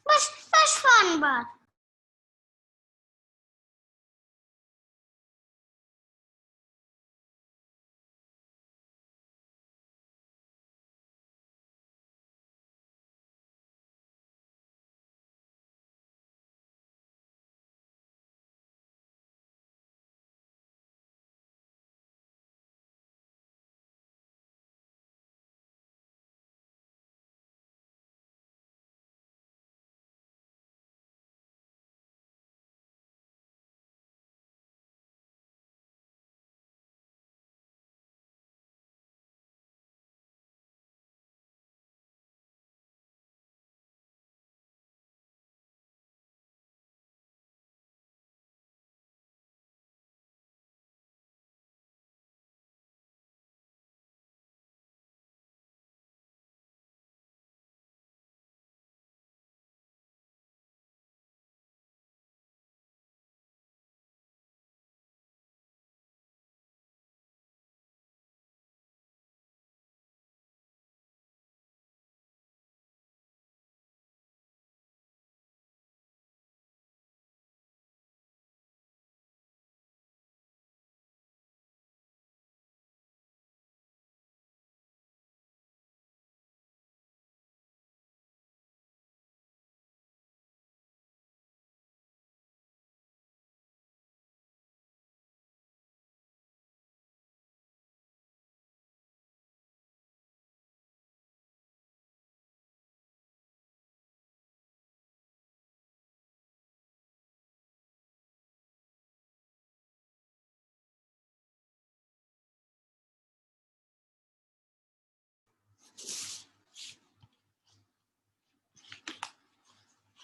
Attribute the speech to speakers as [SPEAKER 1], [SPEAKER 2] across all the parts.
[SPEAKER 1] बस बस फोन बात।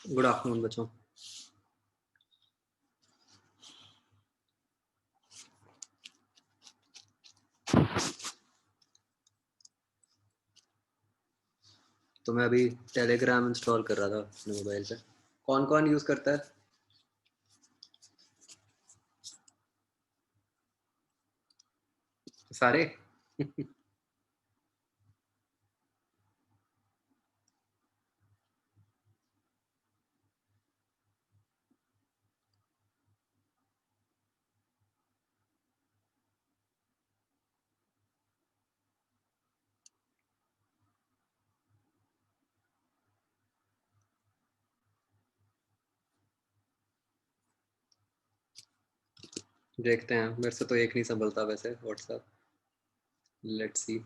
[SPEAKER 2] गुड आफ्टरनून बच्चों। तो मैं अभी टेलीग्राम इंस्टॉल कर रहा था अपने मोबाइल पे। कौन कौन यूज करता है? सारे? देखते हैं, मेरे से तो एक नहीं संभलता वैसे व्हाट्सएप। Let's see.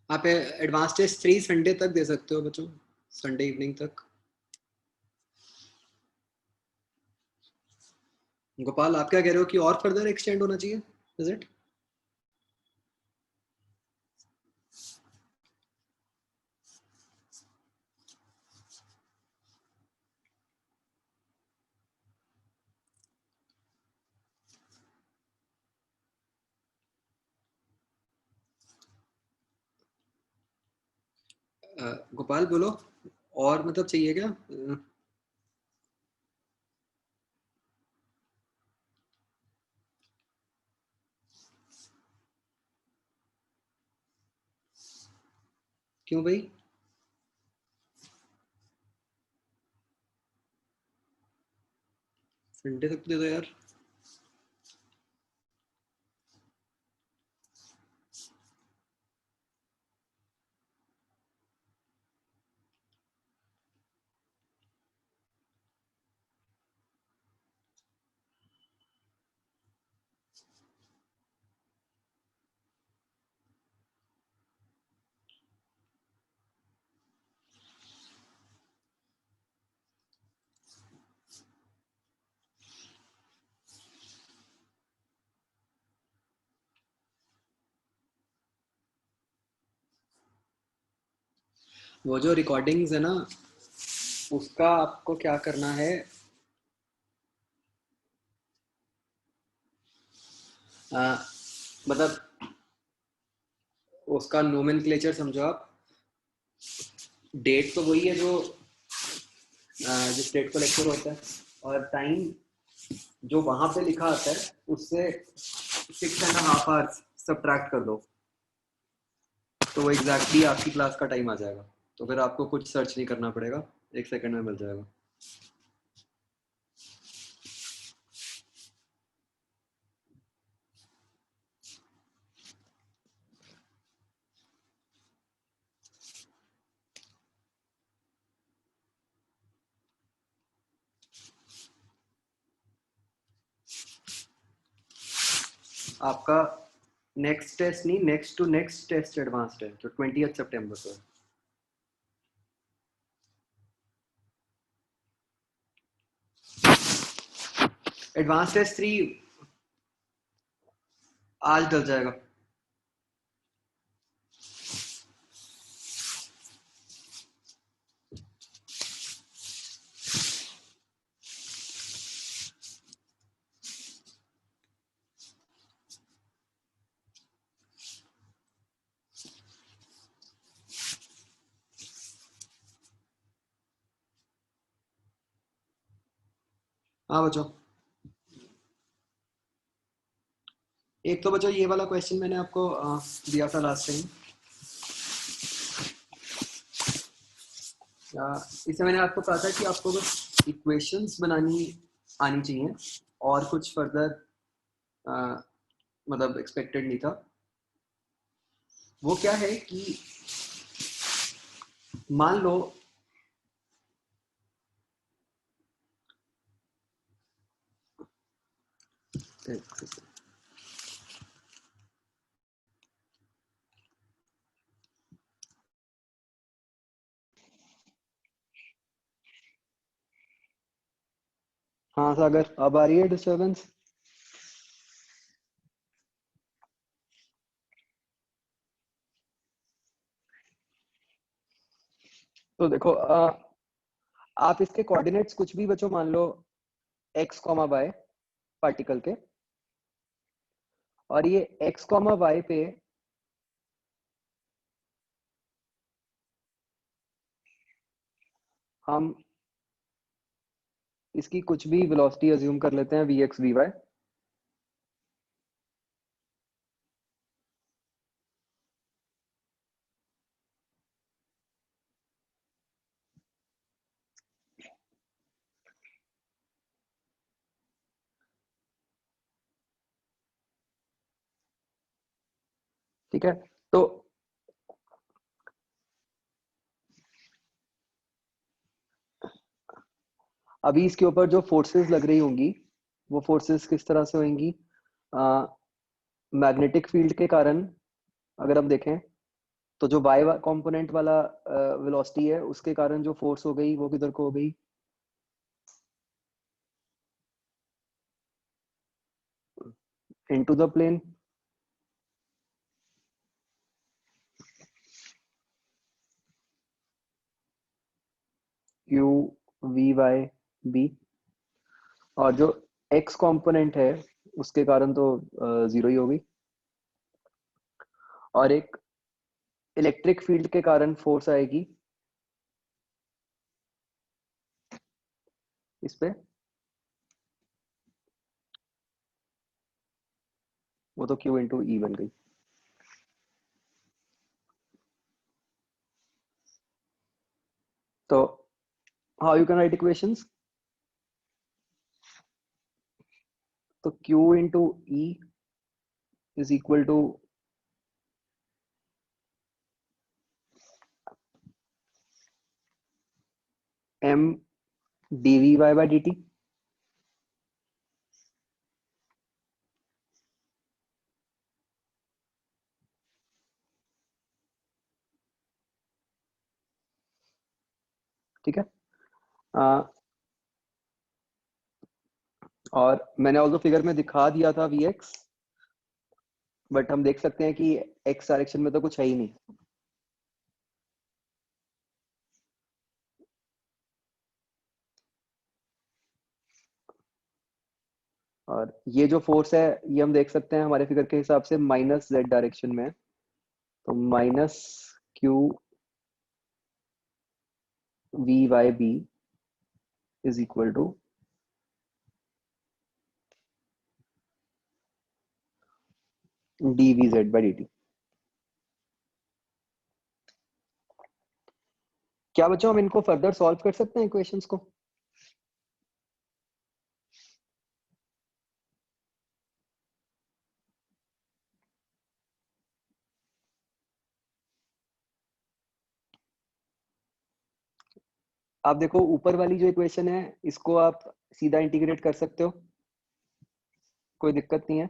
[SPEAKER 2] आप एडवांस टेस्ट 3 संडे तक दे सकते हो बच्चों, संडे इवनिंग तक। गोपाल, आप क्या कह रहे हो कि और फर्दर एक्सटेंड होना चाहिए? Is it? गोपाल बोलो, और मतलब चाहिए क्या? क्यों भाई? संडे तक दे दो यार। वो जो रिकॉर्डिंग्स है ना, उसका आपको क्या करना है, मतलब उसका नोमेनक्लेचर समझो आप। डेट तो वही है जो जिस डेट को लेक्चर होता है, और टाइम जो वहां पे लिखा आता है उससे 6.5 आवर्स सब्ट्रैक्ट कर दो, तो वो एग्जैक्टली आपकी क्लास का टाइम आ जाएगा। तो फिर आपको कुछ सर्च नहीं करना पड़ेगा, 1 सेकंड में मिल जाएगा। आपका नेक्स्ट टेस्ट नहीं, next to next test advanced है जो 20 सितंबर को है। एडवांस टेस्ट 3 आज डल जाएगा। हाँ बच्चों, एक तो बच्चों ये वाला क्वेश्चन मैंने आपको दिया था लास्ट टाइम। इससे मैंने आपको कहा था कि आपको बस इक्वेशंस बनानी आनी चाहिए, और कुछ फर्दर मतलब एक्सपेक्टेड नहीं था। वो क्या है कि मान लो हाँ सागर, अब आ रही है डिस्टर्बेंस? तो देखो आप इसके कोऑर्डिनेट्स कुछ भी बच्चों मान लो x कॉमा वाई पार्टिकल के, और ये x कॉमा वाई पे हम इसकी कुछ भी वेलोसिटी अज्यूम कर लेते हैं vx vy। ठीक है, तो अभी इसके ऊपर जो फोर्सेस लग रही होंगी वो फोर्सेस किस तरह से होंगी? मैग्नेटिक फील्ड के कारण अगर हम देखें तो जो वाई कंपोनेंट वाला वेलोसिटी है उसके कारण जो फोर्स हो गई वो किधर को हो गई? Into the plane. Q V Y B. और जो एक्स कंपोनेंट है उसके कारण तो जीरो ही होगी। और एक इलेक्ट्रिक फील्ड के कारण फोर्स आएगी इस पे, वो तो क्यू इंटू ई बन गई। तो how you can write equations? तो Q into E is equal to M D V Y by D T. ठीक है, और मैंने ऑल्सो फिगर में दिखा दिया था वी एक्स, बट हम देख सकते हैं कि एक्स डायरेक्शन में तो कुछ है ही नहीं। और ये जो फोर्स है ये हम देख सकते हैं हमारे फिगर के हिसाब से माइनस जेड डायरेक्शन में है, तो minus Q V by B is equal to D V Z by D T. क्या बच्चों हम इनको फर्दर सॉल्व कर सकते हैं इक्वेशंस को? आप देखो ऊपर वाली जो इक्वेशन है इसको आप सीधा इंटीग्रेट कर सकते हो, कोई दिक्कत नहीं है।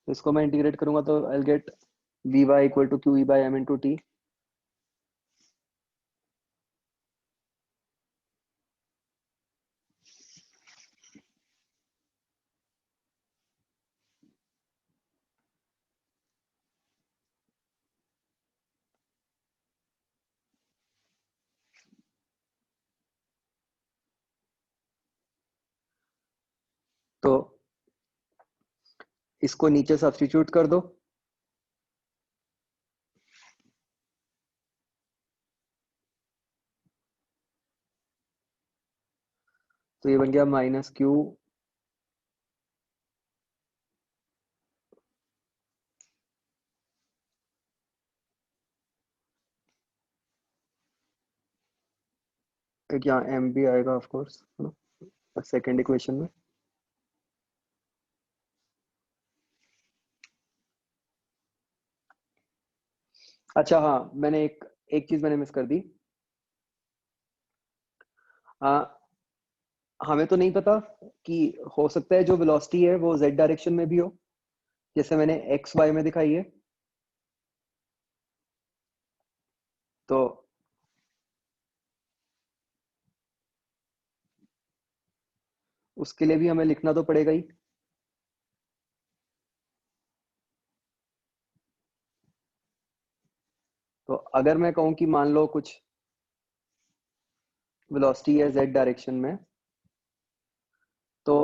[SPEAKER 2] तो इसको मैं इंटीग्रेट करूंगा तो I will get V Y equal to Q E by M into T. तो इसको नीचे सब्स्टिट्यूट कर दो, तो ये बन गया माइनस क्यू एक यहाँ एम भी आएगा ऑफ कोर्स सेकेंड इक्वेशन में। अच्छा हाँ, मैंने एक एक चीज मैंने मिस कर दी। हमें तो नहीं पता कि हो सकता है जो वेलोसिटी है वो जेड डायरेक्शन में भी हो, जैसे मैंने एक्स वाई में दिखाई है। तो उसके लिए भी हमें लिखना तो पड़ेगा ही। तो अगर मैं कहूं कि मान लो कुछ वेलोसिटी है जेड डायरेक्शन में, तो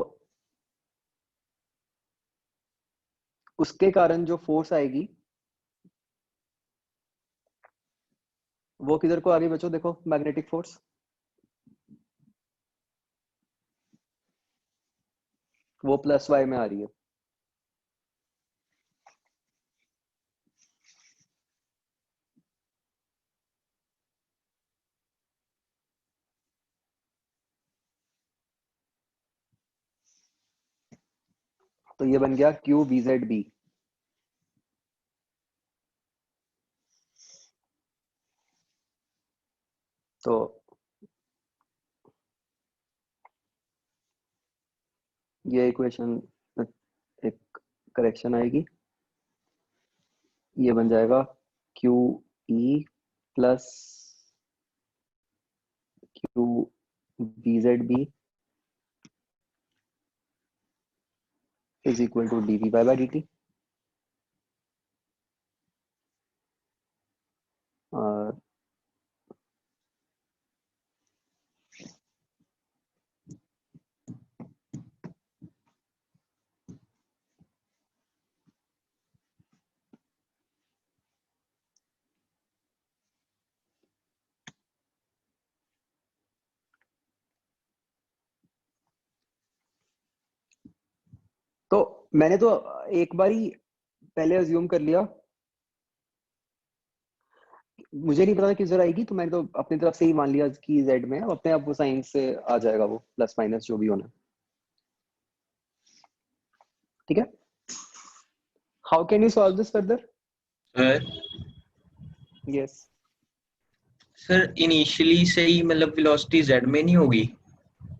[SPEAKER 2] उसके कारण जो फोर्स आएगी वो किधर को आ रही बच्चों? देखो मैग्नेटिक फोर्स वो प्लस वाई में आ रही है। तो ये बन गया क्यू बी जेड बी। तो ये इक्वेशन एक करेक्शन आएगी, ये बन जाएगा Q E plus Q B Z B is equal to D V by D T. और तो मैंने तो एक बार ही पहले अज्यूम कर लिया, मुझे नहीं पता किस जगह आएगी, तो मैंने तो अपनी तरफ से ही मान लिया कि जेड में है, अपने आप वो साइन से आ जाएगा, वो प्लस माइनस जो भी होना। ठीक है, how can you solve this further?
[SPEAKER 3] Sir
[SPEAKER 2] yes.
[SPEAKER 3] Sir initially से ही मतलब वेलोसिटी जेड में नहीं होगी,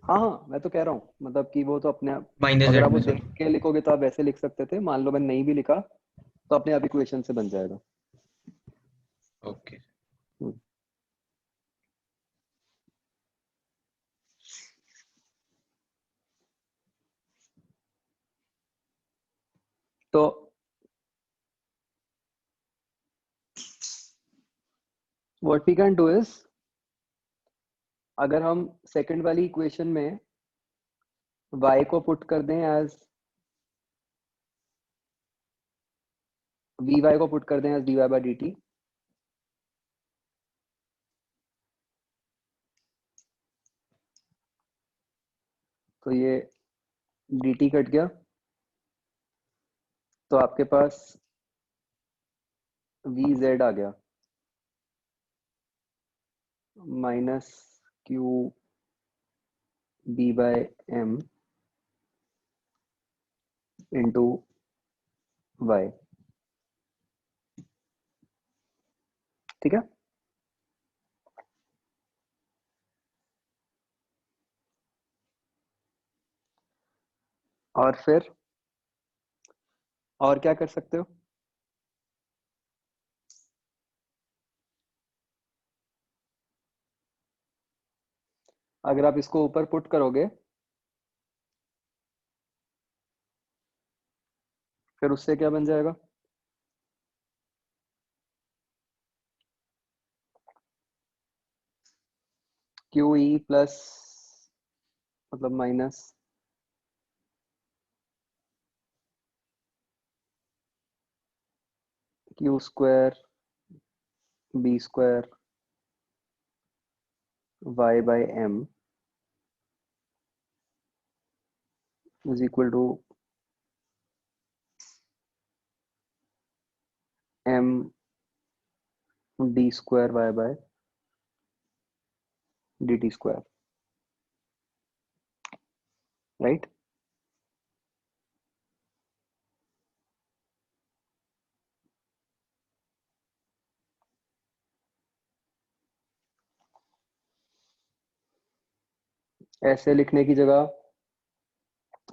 [SPEAKER 2] हाँ हाँ, मैं तो कह रहा हूँ मतलब कि वो तो अपने आप,
[SPEAKER 3] माइनस
[SPEAKER 2] अगर
[SPEAKER 3] जेड
[SPEAKER 2] आप वो
[SPEAKER 3] में
[SPEAKER 2] देख
[SPEAKER 3] सर।
[SPEAKER 2] के लिखोगे तो आप वैसे लिख सकते थे, मान लो मैंने नहीं भी लिखा तो अपने आप इक्वेशन से बन जाएगा।
[SPEAKER 3] ओके।
[SPEAKER 2] हम्म, तो what we can do is, अगर हम सेकंड वाली इक्वेशन में y को पुट कर दें एज vy को पुट कर दें एज dy बाई dt, तो ये dt कट गया, तो आपके पास vz आ गया minus Q b by m into y। ठीक है, और फिर और क्या कर सकते हो, अगर आप इसको ऊपर पुट करोगे फिर उससे क्या बन जाएगा, क्यू ई प्लस मतलब minus Q square B square Y by M is equal to M D square Y by D T square, right. ऐसे लिखने की जगह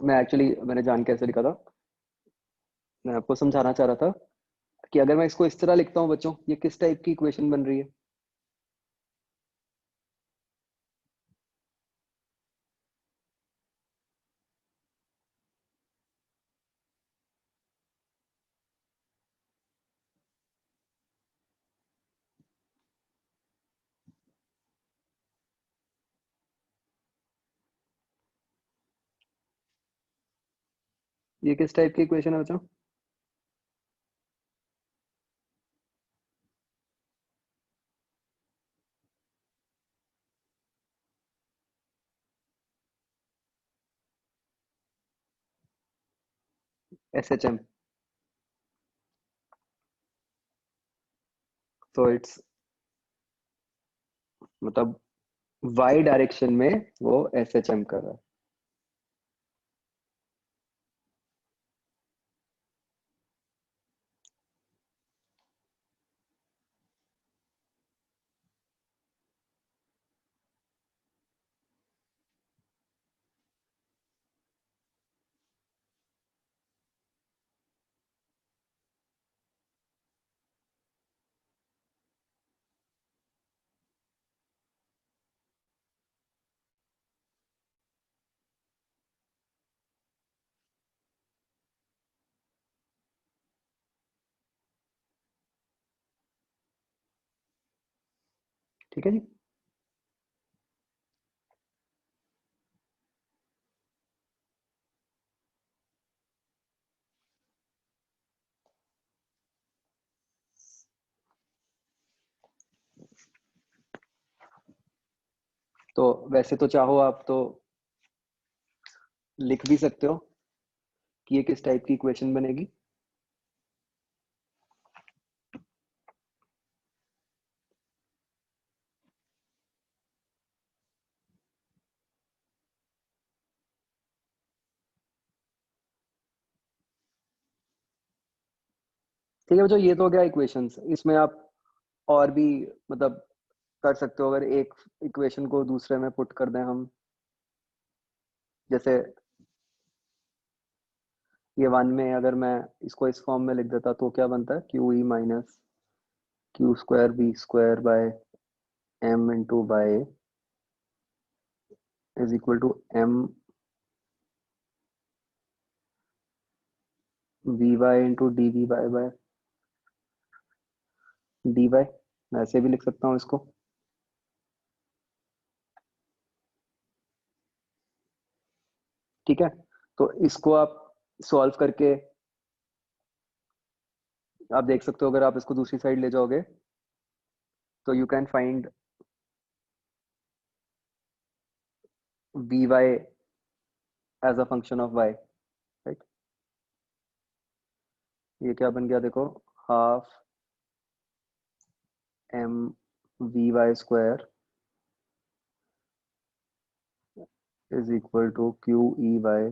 [SPEAKER 2] मैंने जान के ऐसे लिखा था, मैं आपको समझाना चाह रहा था कि अगर मैं इसको इस तरह लिखता हूँ बच्चों, ये किस टाइप की इक्वेशन बन रही है, ये किस टाइप की इक्वेशन है बच्चों, एस एच एम, तो इट्स मतलब वाई डायरेक्शन में वो एस एच एम कर रहा है। ठीक है जी, तो वैसे तो चाहो आप तो लिख भी सकते हो कि ये किस टाइप की इक्वेशन बनेगी, ठीक है बच्चों, ये तो हो गया इक्वेशंस। इसमें आप और भी मतलब कर सकते हो, अगर एक इक्वेशन को दूसरे में पुट कर दें हम, जैसे ये वन में अगर मैं इसको इस फॉर्म में लिख देता तो क्या बनता है, Q E minus Q square B square by M into by is equal to M V Y into D V by by D Y. मैं ऐसे भी लिख सकता हूँ इसको। ठीक है, तो इसको आप सॉल्व करके आप देख सकते हो, अगर आप इसको दूसरी साइड ले जाओगे तो you can find V Y as a function of Y, right. ये क्या बन गया देखो, half M V Y square is equal to Q E Y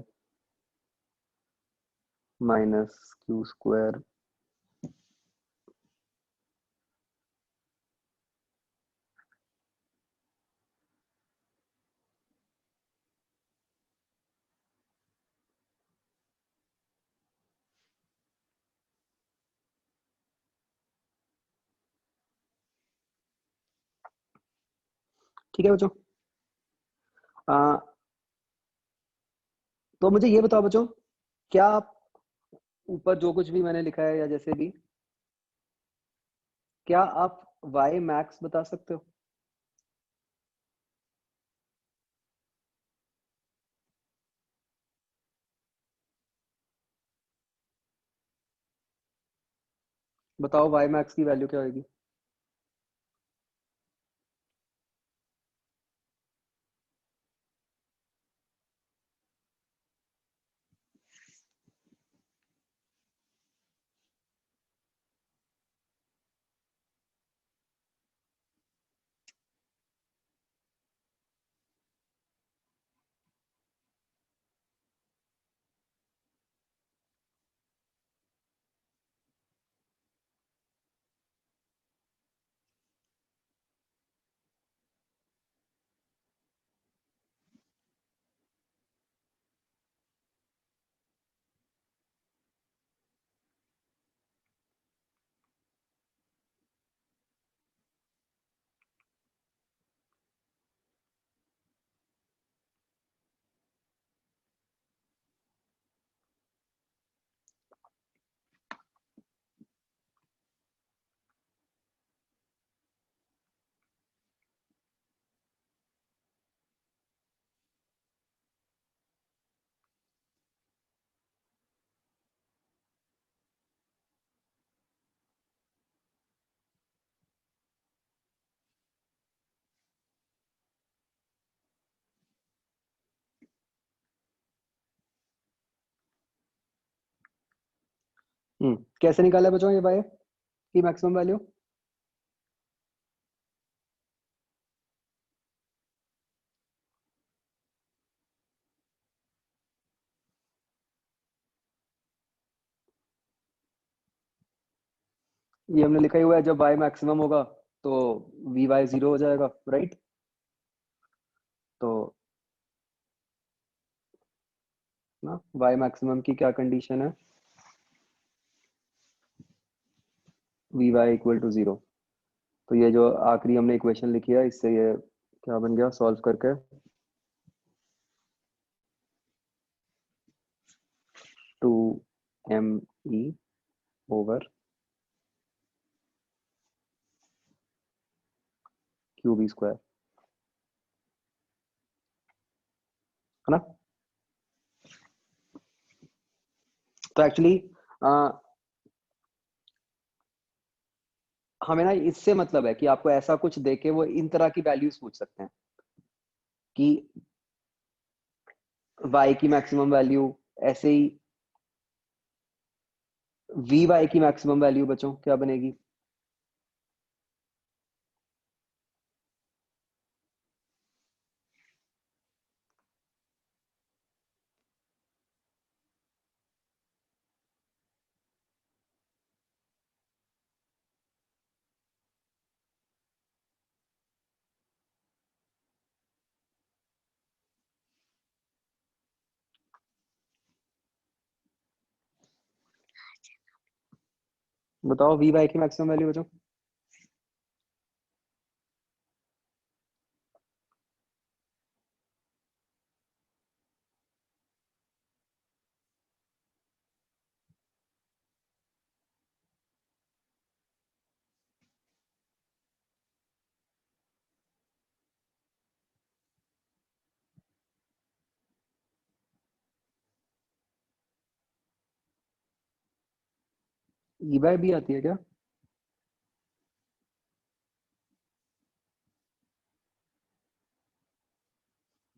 [SPEAKER 2] minus Q square. ठीक है बच्चों, आ, तो मुझे ये बताओ बच्चों, क्या आप ऊपर जो कुछ भी मैंने लिखा है या जैसे भी, क्या आप वाई मैक्स बता सकते हो? बताओ वाई मैक्स की वैल्यू क्या होगी? कैसे निकाला बच्चों ये वाई की मैक्सिमम वैल्यू? ये हमने लिखा ही हुआ है, जब वाई मैक्सिमम होगा तो वी वाई जीरो हो जाएगा, राइट। तो ना वाई मैक्सिमम की क्या कंडीशन है? V Y equal to zero. तो ये जो आखिरी हमने इक्वेशन लिखी है, इससे ये क्या बन गया सॉल्व करके, 2 me over Q B square, है ना। तो एक्चुअली हमें ना इससे मतलब है कि आपको ऐसा कुछ देके वो इन तरह की वैल्यूज पूछ सकते हैं कि y की मैक्सिमम वैल्यू, ऐसे ही वी वाई की मैक्सिमम वैल्यू बच्चों क्या बनेगी? बताओ वी वाई की मैक्सिमम वैल्यू बच्चों। ई बाय बी आती है क्या?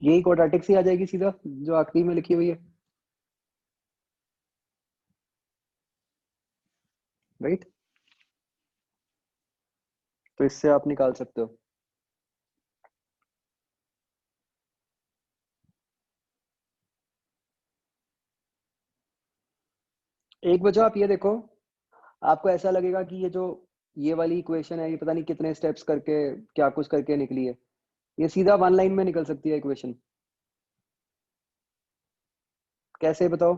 [SPEAKER 2] यही क्वाड्रेटिक्स ही आ जाएगी सीधा, जो आखिरी में लिखी हुई है, राइट? तो इससे आप निकाल सकते हो। एक बचा, आप ये देखो, आपको ऐसा लगेगा कि ये जो ये वाली इक्वेशन है, ये पता नहीं कितने स्टेप्स करके क्या कुछ करके निकली है। ये सीधा वन लाइन में निकल सकती है इक्वेशन। कैसे बताओ?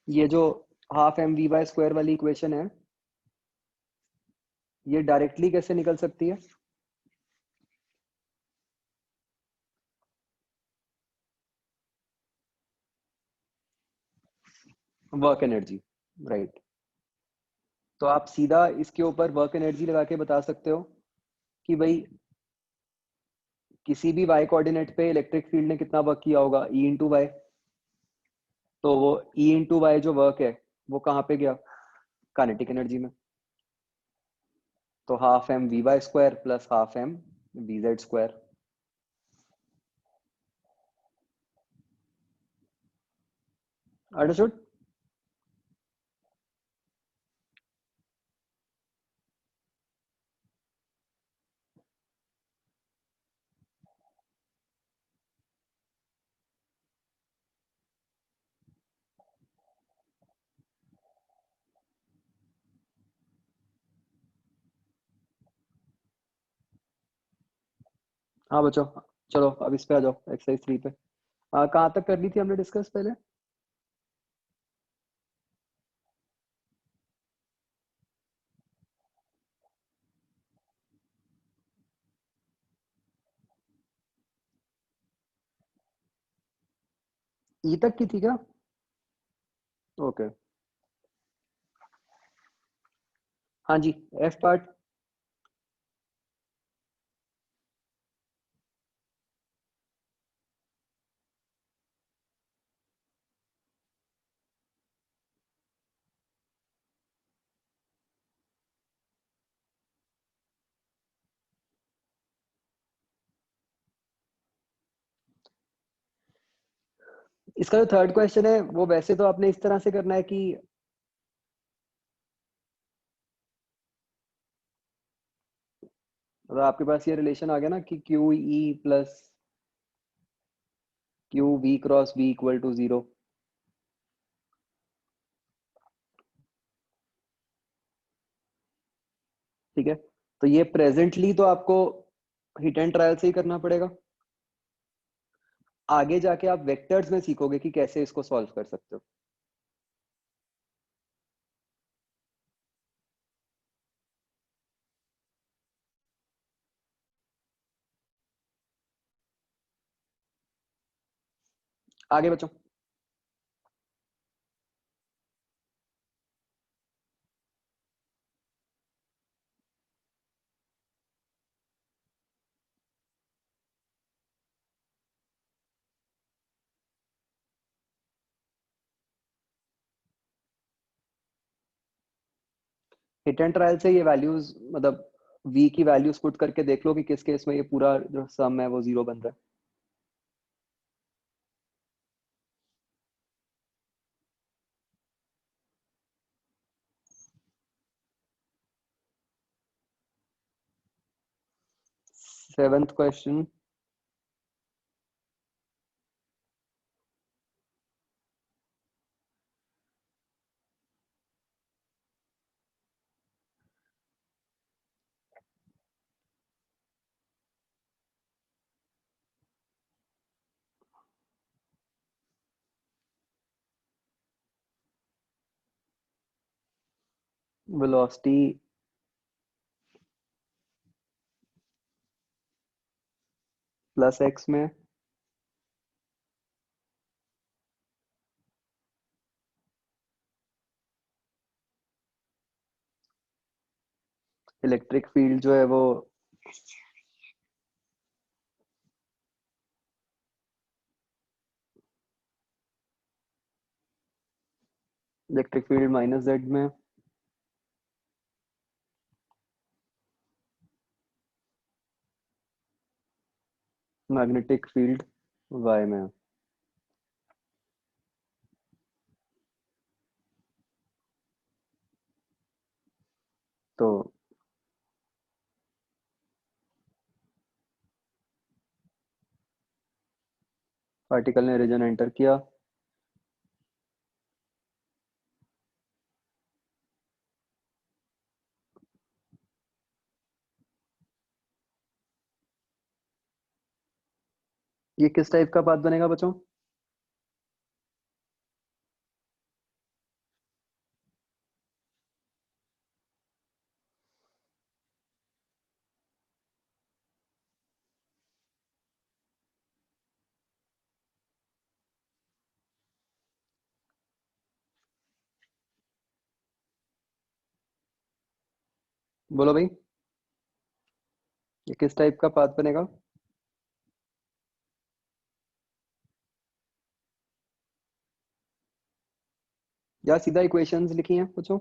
[SPEAKER 2] ये जो half M V by square वाली इक्वेशन है, ये डायरेक्टली कैसे निकल सकती है? Work energy, right. तो आप सीधा इसके ऊपर वर्क एनर्जी लगा के बता सकते हो कि भाई किसी भी वाई कोऑर्डिनेट पे इलेक्ट्रिक फील्ड ने कितना वर्क किया होगा, ई इंटू वाई। तो वो ई इंटू वाई जो वर्क है, वो कहाँ पे गया? काइनेटिक एनर्जी में। तो half M V Y square plus half M V Z square. Understood? हाँ बच्चों, चलो अब इस पे आ जाओ, एक्सरसाइज 3 पे। कहाँ तक कर ली थी हमने डिस्कस पहले? ई तक की थी क्या? ओके। हाँ जी, एफ पार्ट। इसका जो थर्ड क्वेश्चन है, वो वैसे तो आपने इस तरह से करना है कि मतलब आपके पास ये रिलेशन आ गया ना कि Q E plus Q V cross V equal to 0। ठीक है, तो ये प्रेजेंटली तो आपको हिट एंड ट्रायल से ही करना पड़ेगा। आगे जाके आप वेक्टर्स में सीखोगे कि कैसे इसको सॉल्व कर सकते हो। आगे बच्चों, हिट एंड ट्रायल से ये वैल्यूज मतलब v की वैल्यूज पुट करके देख लो कि किस केस में ये पूरा जो सम है वो 0 बन रहा है। Seventh question, velocity plus x में इलेक्ट्रिक फील्ड जो है वो इलेक्ट्रिक फील्ड माइनस जेड में, मैग्नेटिक फील्ड वाई में। तो पार्टिकल ने रीजन एंटर किया, ये किस टाइप का पाथ बनेगा बच्चों? बोलो भाई, ये किस टाइप का पाथ बनेगा? या सीधा इक्वेशंस लिखी हैं बच्चों?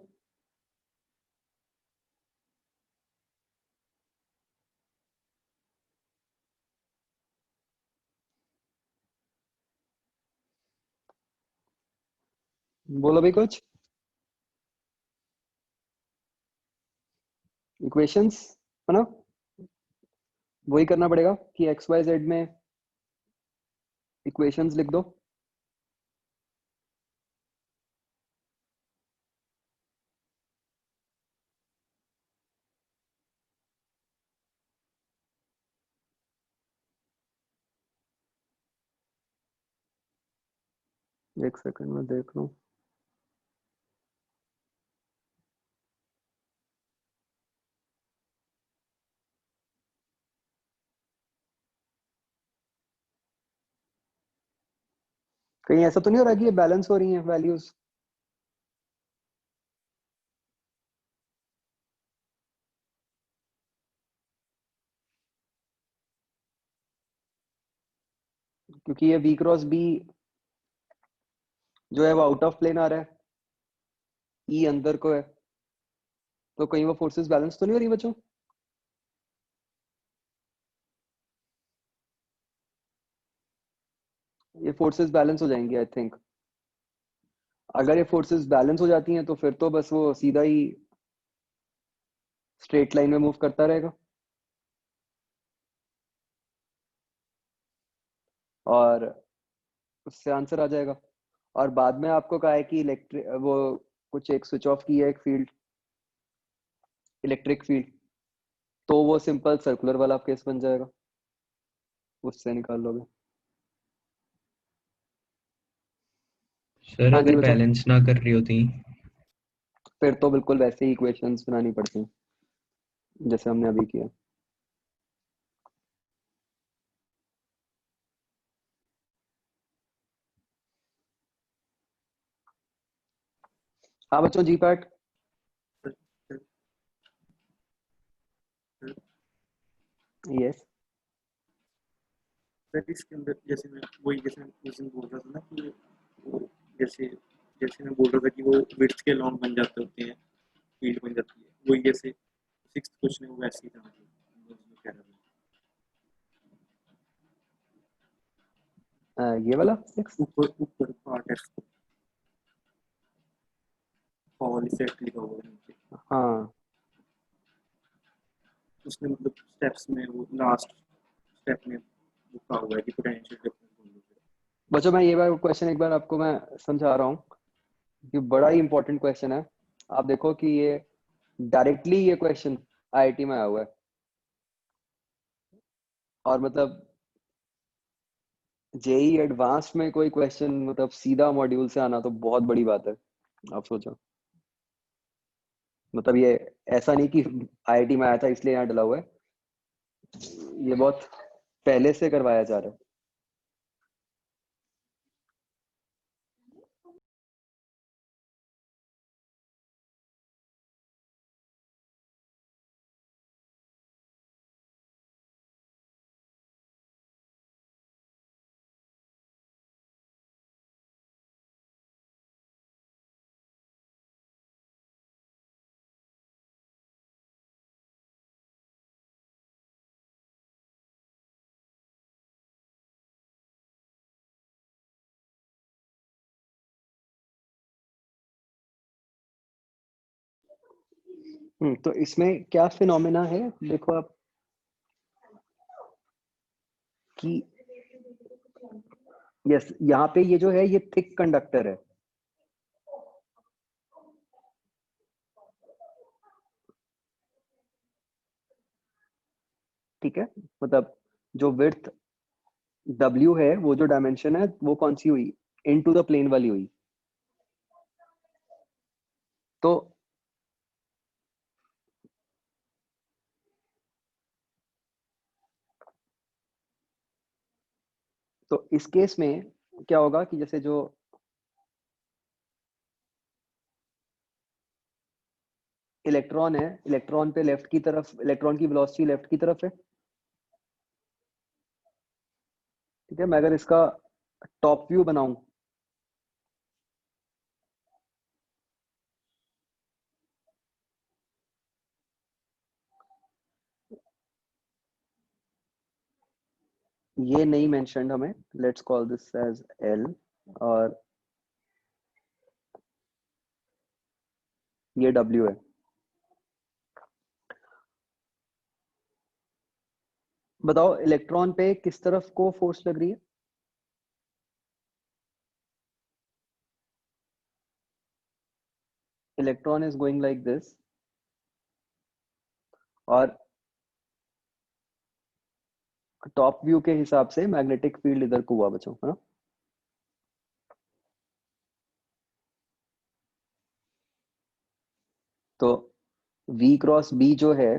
[SPEAKER 2] बोलो भाई कुछ इक्वेशंस, है ना? वही करना पड़ेगा कि एक्स वाई जेड में इक्वेशंस लिख दो। एक सेकंड में देख लूं। कहीं ऐसा तो नहीं हो रहा कि ये बैलेंस हो रही हैं वैल्यूज? क्योंकि ये v क्रॉस b जो है वो आउट ऑफ प्लेन आ रहा है, e अंदर को है, तो कहीं वो फोर्सेस बैलेंस तो नहीं हो रही बच्चों? ये फोर्सेस बैलेंस हो जाएंगी आई थिंक। अगर ये फोर्सेस बैलेंस हो जाती हैं तो फिर तो बस वो सीधा ही स्ट्रेट लाइन में मूव करता रहेगा, और उससे आंसर आ जाएगा। और बाद में आपको कहा है कि इलेक्ट्रिक वो कुछ एक स्विच ऑफ की है एक फील्ड, इलेक्ट्रिक फील्ड, तो वो सिंपल सर्कुलर वाला केस बन जाएगा, उससे निकाल लोगे।
[SPEAKER 3] सर
[SPEAKER 2] हाँ जी
[SPEAKER 3] अगर
[SPEAKER 2] बच्चों,
[SPEAKER 3] बैलेंस ना कर रही होती?
[SPEAKER 2] फिर तो बिल्कुल वैसे ही इक्वेशंस बनानी पड़ती हैं जैसे हमने अभी किया। हाँ बच्चों, जी पैट। यस।
[SPEAKER 4] सर इसके अंदर जैसे मैं वही जैसे मैं उस दिन बोल रहा था ना कि वो जैसे जैसे मैं बोल रहा था कि वो विड्थ के लॉन्ग बन जाते होते हैं, फील्ड बन जाती है, वही जैसे सिक्स्थ क्वेश्चन है वो वैसे ही था, मतलब उसमें कह रहा
[SPEAKER 2] ये वाला
[SPEAKER 4] था ऊपर ऊपर पार्ट है फॉल इफेक्ट लिखा हुआ है नीचे,
[SPEAKER 2] हाँ
[SPEAKER 4] उसने मतलब स्टेप्स में वो लास्ट स्टेप में लिखा हुआ है कि पोटेंशियल डिफरेंस।
[SPEAKER 2] बच्चों, मैं ये बार क्वेश्चन एक बार आपको मैं समझा रहा हूँ कि बड़ा ही इंपॉर्टेंट क्वेश्चन है। आप देखो कि ये डायरेक्टली ये क्वेश्चन आईआईटी में आया हुआ है, और मतलब जेई एडवांस में कोई क्वेश्चन मतलब सीधा मॉड्यूल से आना तो बहुत बड़ी बात है। आप सोचो, मतलब ये ऐसा नहीं कि आईआईटी में आया था इसलिए यहाँ डला हुआ है, ये बहुत पहले से करवाया जा रहा है। तो इसमें क्या फिनोमेना है, देखो आप कि यस, यहाँ पे ये जो है ये थिक कंडक्टर है, ठीक है। मतलब जो विड्थ W है, वो जो डायमेंशन है वो कौन सी हुई, इन टू द प्लेन वाली हुई। तो इस केस में क्या होगा कि जैसे जो इलेक्ट्रॉन है, इलेक्ट्रॉन पे लेफ्ट की तरफ, इलेक्ट्रॉन की वेलोसिटी लेफ्ट की तरफ है, ठीक है। मैं अगर इसका टॉप व्यू बनाऊं, ये नहीं मेंशन्ड हमें, let's call this as L, और ये W है। बताओ इलेक्ट्रॉन पे किस तरफ को फोर्स लग रही है? Electron is going like this, और टॉप व्यू के हिसाब से मैग्नेटिक फील्ड इधर को हुआ बच्चों, है ना। तो V क्रॉस B जो है,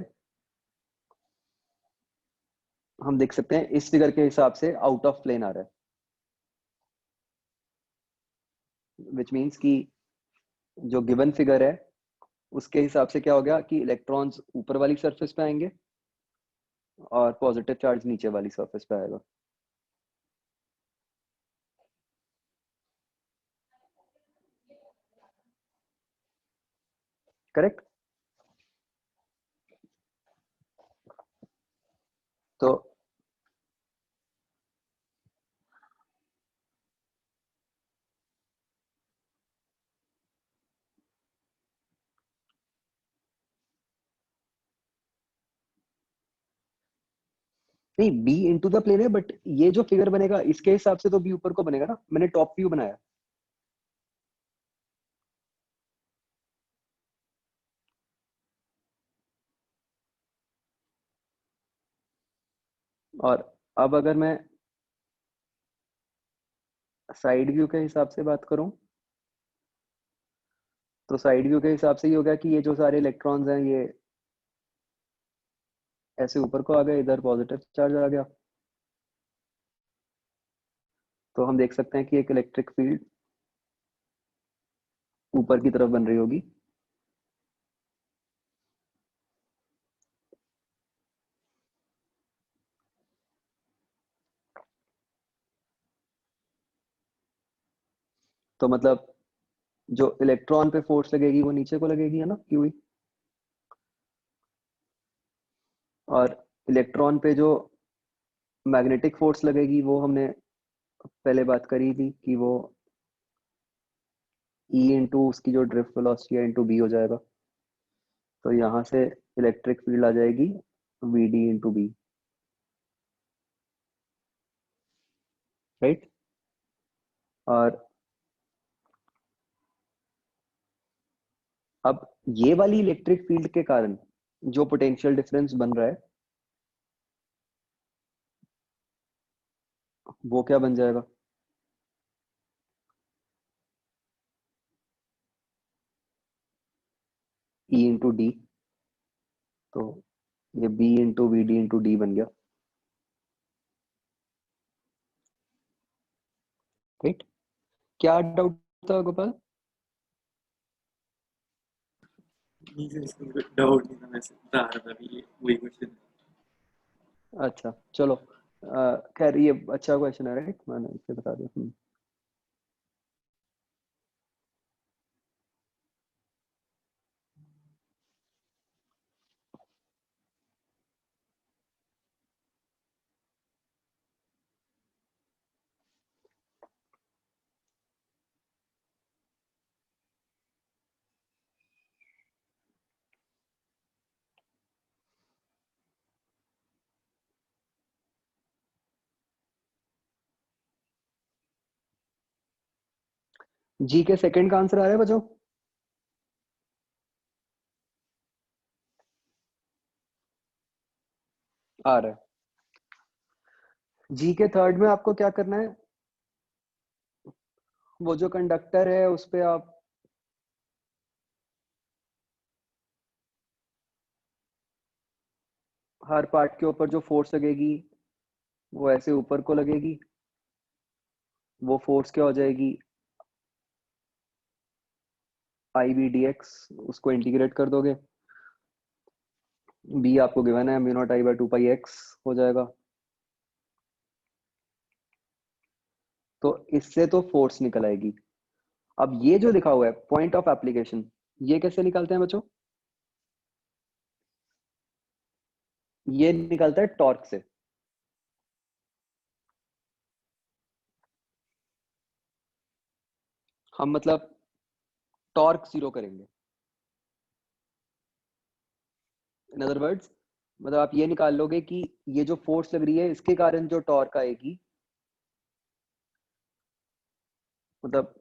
[SPEAKER 2] हम देख सकते हैं इस फिगर के हिसाब से आउट ऑफ प्लेन आ रहा है, विच मीन्स कि जो गिवन फिगर है उसके हिसाब से क्या हो गया कि इलेक्ट्रॉन्स ऊपर वाली सरफेस पे आएंगे और पॉजिटिव चार्ज नीचे वाली सरफेस पे आएगा। करेक्ट। तो नहीं, बी इंटू द प्लेन है, बट ये जो फिगर बनेगा इसके हिसाब से तो बी ऊपर को बनेगा ना, मैंने टॉप व्यू बनाया। और अब अगर मैं साइड व्यू के हिसाब से बात करूं, तो साइड व्यू के हिसाब से ये हो गया कि ये जो सारे इलेक्ट्रॉन्स हैं ये ऐसे ऊपर को आ गए, इधर पॉजिटिव चार्ज आ गया। तो हम देख सकते हैं कि एक इलेक्ट्रिक फील्ड ऊपर की तरफ बन रही होगी। तो मतलब जो इलेक्ट्रॉन पे फोर्स लगेगी वो नीचे को लगेगी, है ना, क्यू ई। और इलेक्ट्रॉन पे जो मैग्नेटिक फोर्स लगेगी वो हमने पहले बात करी थी कि वो ई इंटू उसकी जो ड्रिफ्ट वेलोसिटी है इंटू बी हो जाएगा। तो यहाँ से इलेक्ट्रिक फील्ड आ जाएगी V D into B, right. और अब ये वाली इलेक्ट्रिक फील्ड के कारण जो पोटेंशियल डिफरेंस बन रहा है वो क्या बन जाएगा, ई इंटू डी। तो ये B into V D into D बन गया, राइट। क्या डाउट था गोपाल?
[SPEAKER 4] नहीं सर, इसमें कोई डाउट नहीं था, मैं सिर्फ बता रहा था अभी, ये वही क्वेश्चन।
[SPEAKER 2] अच्छा चलो, खैर ये अच्छा क्वेश्चन है, राइट, मैंने इसे बता दिया। जी के सेकंड का आंसर आ रहा है बच्चों? आ रहा है। जी के थर्ड में आपको क्या करना है, वो जो कंडक्टर है उस पे आप हर पार्ट के ऊपर जो फोर्स लगेगी वो ऐसे ऊपर को लगेगी, वो फोर्स क्या हो जाएगी, आई बी डी एक्स, उसको इंटीग्रेट कर दोगे, बी आपको गिवन है mu not I bye 2 pi x हो जाएगा। तो इससे तो फोर्स निकल आएगी। अब ये जो लिखा हुआ है पॉइंट ऑफ एप्लीकेशन, ये कैसे निकालते हैं बच्चों? ये निकलता है टॉर्क से। हम मतलब टॉर्क जीरो करेंगे। इन अदर वर्ड्स मतलब आप ये निकाल लोगे कि ये जो फोर्स लग रही है इसके कारण जो टॉर्क आएगी, मतलब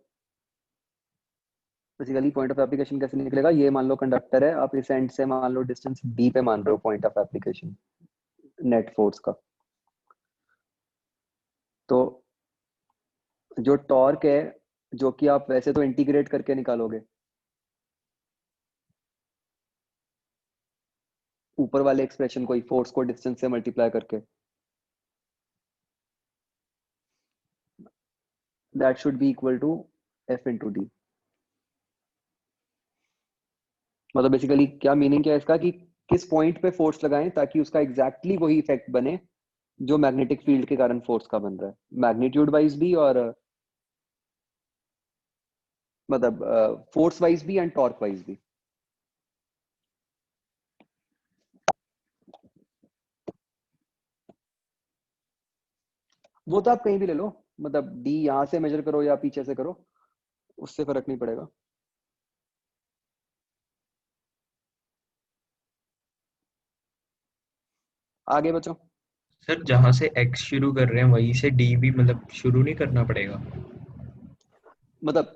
[SPEAKER 2] बेसिकली पॉइंट ऑफ एप्लीकेशन कैसे निकलेगा, ये मान लो कंडक्टर है, आप इस एंड से मान लो डिस्टेंस डी पे मान रहे हो point of application net force का, तो जो टॉर्क है जो कि आप वैसे तो इंटीग्रेट करके निकालोगे ऊपर वाले एक्सप्रेशन को ही, फोर्स को डिस्टेंस से मल्टीप्लाई करके, that should be equal to F into D. मतलब बेसिकली क्या मीनिंग क्या है इसका कि किस पॉइंट पे फोर्स लगाएं ताकि उसका एग्जैक्टली वही इफेक्ट बने जो मैग्नेटिक फील्ड के कारण फोर्स का बन रहा है, मैग्नीट्यूड वाइज भी और मतलब फोर्स वाइज भी एंड टॉर्क वाइज भी। वो तो आप कहीं भी ले लो, मतलब डी यहां से मेजर करो या पीछे से करो, उससे फर्क नहीं पड़ेगा। आगे बच्चों,
[SPEAKER 3] सर जहां से x शुरू कर रहे हैं वहीं से d भी मतलब शुरू नहीं करना पड़ेगा?
[SPEAKER 2] मतलब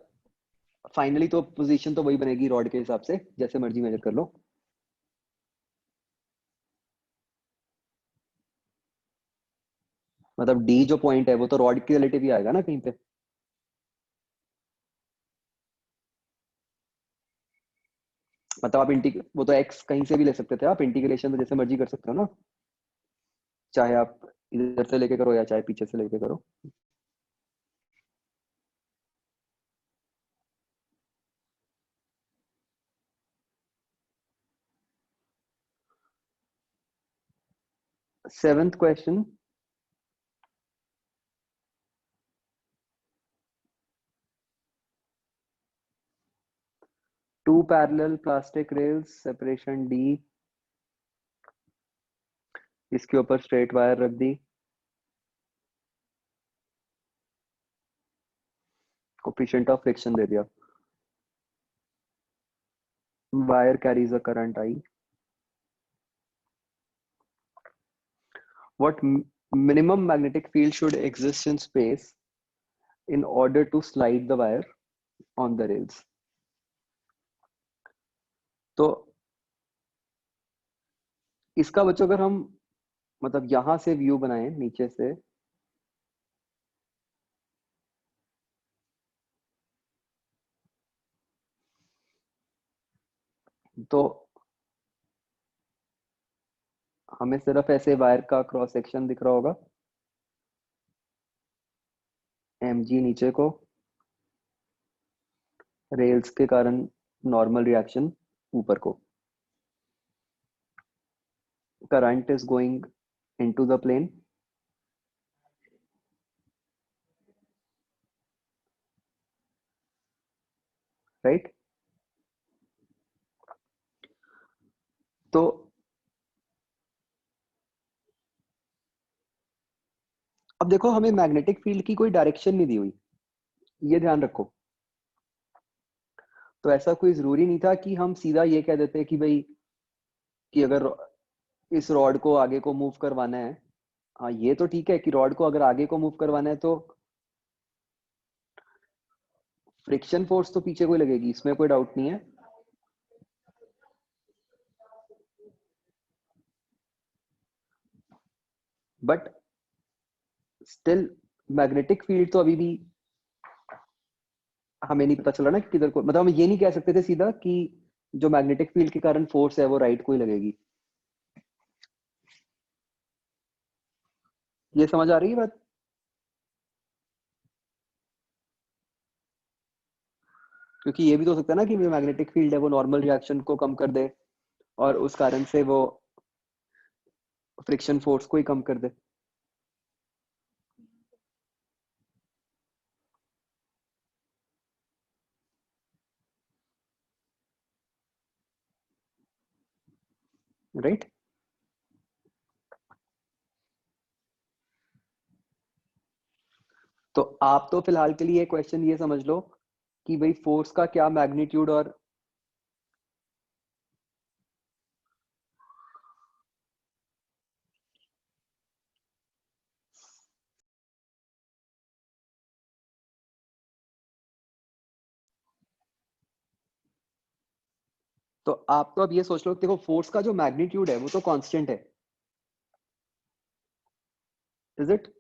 [SPEAKER 2] फाइनली तो पोजीशन तो वही बनेगी रॉड के हिसाब से, जैसे मर्जी मेजर कर लो। मतलब डी जो पॉइंट है वो तो रॉड के रिलेटिव ही आएगा ना कहीं पे। मतलब आप वो तो एक्स कहीं से भी ले सकते थे, आप इंटीग्रेशन तो जैसे मर्जी कर सकते हो ना, चाहे आप इधर से लेके करो या चाहे पीछे से लेके करो। Seventh question, two parallel plastic rails separation D, इसके ऊपर स्ट्रेट वायर रख दी, कोफिशिएंट ऑफ फ्रिक्शन दे दिया, wire carries a current I, what minimum magnetic field should exist in space in order to slide the wire on the rails। तो इसका बच्चों अगर हम मतलब यहां से व्यू बनाएं नीचे से, तो हमें सिर्फ ऐसे वायर का क्रॉस सेक्शन दिख रहा होगा, एम जी नीचे को, रेल्स के कारण नॉर्मल रिएक्शन ऊपर को, current is going into the plane, right. तो अब देखो हमें मैग्नेटिक फील्ड की कोई डायरेक्शन नहीं दी हुई, ये ध्यान रखो। तो ऐसा कोई जरूरी नहीं था कि हम सीधा ये कह देते कि भाई कि अगर इस रॉड को आगे को मूव करवाना है, हाँ ये तो ठीक है कि रॉड को अगर आगे को मूव करवाना है तो फ्रिक्शन फोर्स तो पीछे कोई लगेगी, इसमें कोई डाउट नहीं है, बट स्टिल मैग्नेटिक फील्ड तो अभी भी हमें नहीं पता चला ना कि किधर को, मतलब हम ये नहीं कह सकते थे सीधा कि जो मैग्नेटिक फील्ड के कारण फोर्स है वो राइट को ही लगेगी। ये समझ आ रही है बात? क्योंकि ये भी तो हो सकता है ना कि मैग्नेटिक फील्ड है वो नॉर्मल रिएक्शन को कम कर दे और उस कारण से वो फ्रिक्शन फोर्स को ही कम कर दे। राइट? तो आप तो फिलहाल के लिए क्वेश्चन ये समझ लो कि भाई फोर्स का क्या मैग्नीट्यूड और तो आप तो अब ये सोच लो, देखो फोर्स का जो मैग्नीट्यूड है वो तो कांस्टेंट है, इज इट?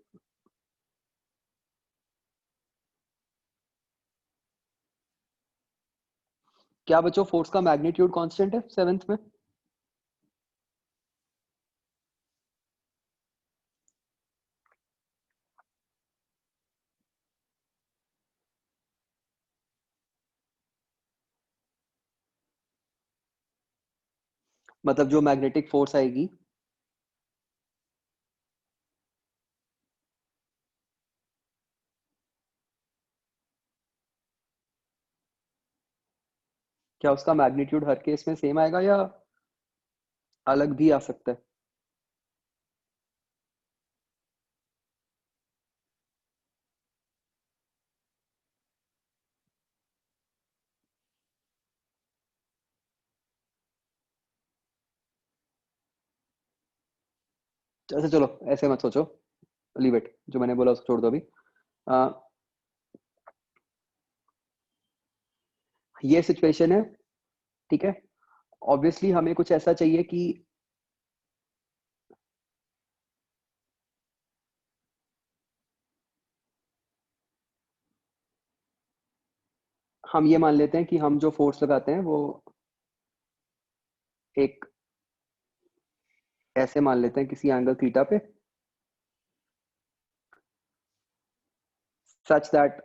[SPEAKER 2] क्या बच्चों फोर्स का मैग्नीट्यूड कांस्टेंट है 7th में? मतलब जो मैग्नेटिक फोर्स आएगी क्या उसका मैग्नीट्यूड हर केस में सेम आएगा या अलग भी आ सकता है? अच्छा चलो ऐसे मत सोचो, लीव इट, जो मैंने बोला उसको छोड़ दो अभी। आ, ये सिचुएशन है, ठीक है? ऑब्वियसली हमें कुछ ऐसा चाहिए कि हम ये मान लेते हैं कि हम जो फोर्स लगाते हैं वो एक ऐसे मान लेते हैं किसी एंगल थीटा पे, सच दैट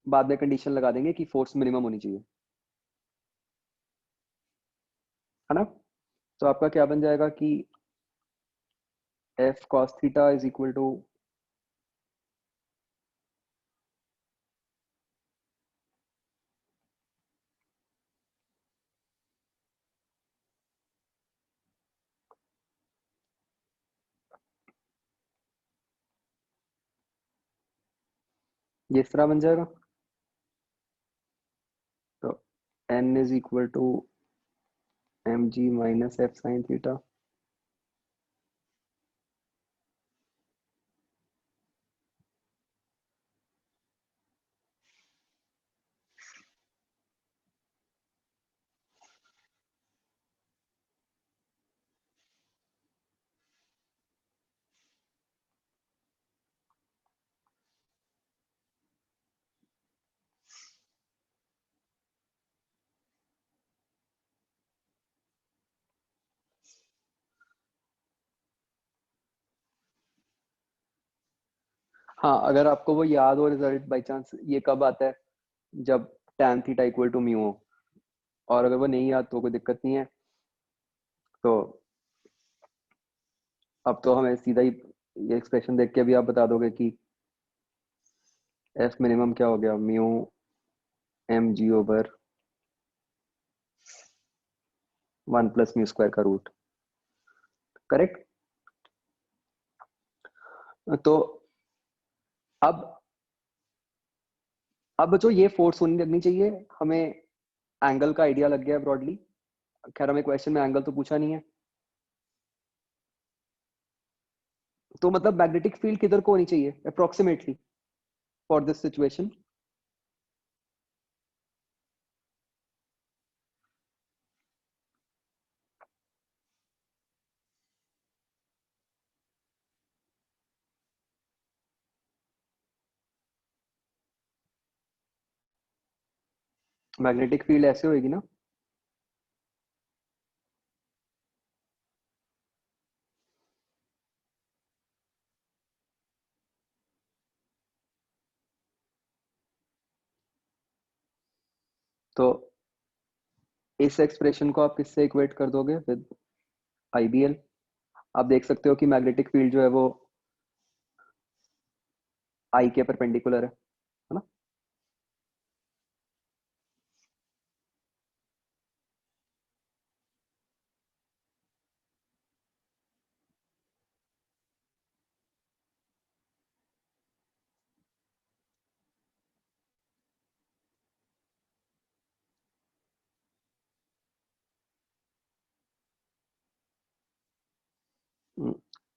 [SPEAKER 2] बाद में कंडीशन लगा देंगे कि फोर्स मिनिमम होनी चाहिए, है ना? तो आपका क्या बन जाएगा कि F cos theta is equal to ये इस तरह बन जाएगा। तो N is equal to M G minus F sine theta. हाँ, अगर आपको वो याद हो रिजल्ट बाई चांस ये कब आता है, जब tan theta equal to mu हो, और अगर वो नहीं याद तो कोई दिक्कत नहीं है। तो अब तो हमें सीधा ही ये एक्सप्रेशन देख के भी आप बता दोगे कि एफ मिनिमम क्या हो गया, mu M G over 1 plus mu square का रूट, करेक्ट? तो अब जो ये फोर्स होनी लगनी चाहिए, हमें एंगल का आइडिया लग गया है ब्रॉडली। खैर हमें क्वेश्चन में एंगल तो पूछा नहीं है, तो मतलब मैग्नेटिक फील्ड किधर को होनी चाहिए approximately for this situation? Magnetic field ऐसे होएगी ना, तो इस एक्सप्रेशन को आप किससे इक्वेट कर दोगे? With IBL. आप देख सकते हो कि मैग्नेटिक फील्ड जो है वो आई के परपेंडिकुलर है ना?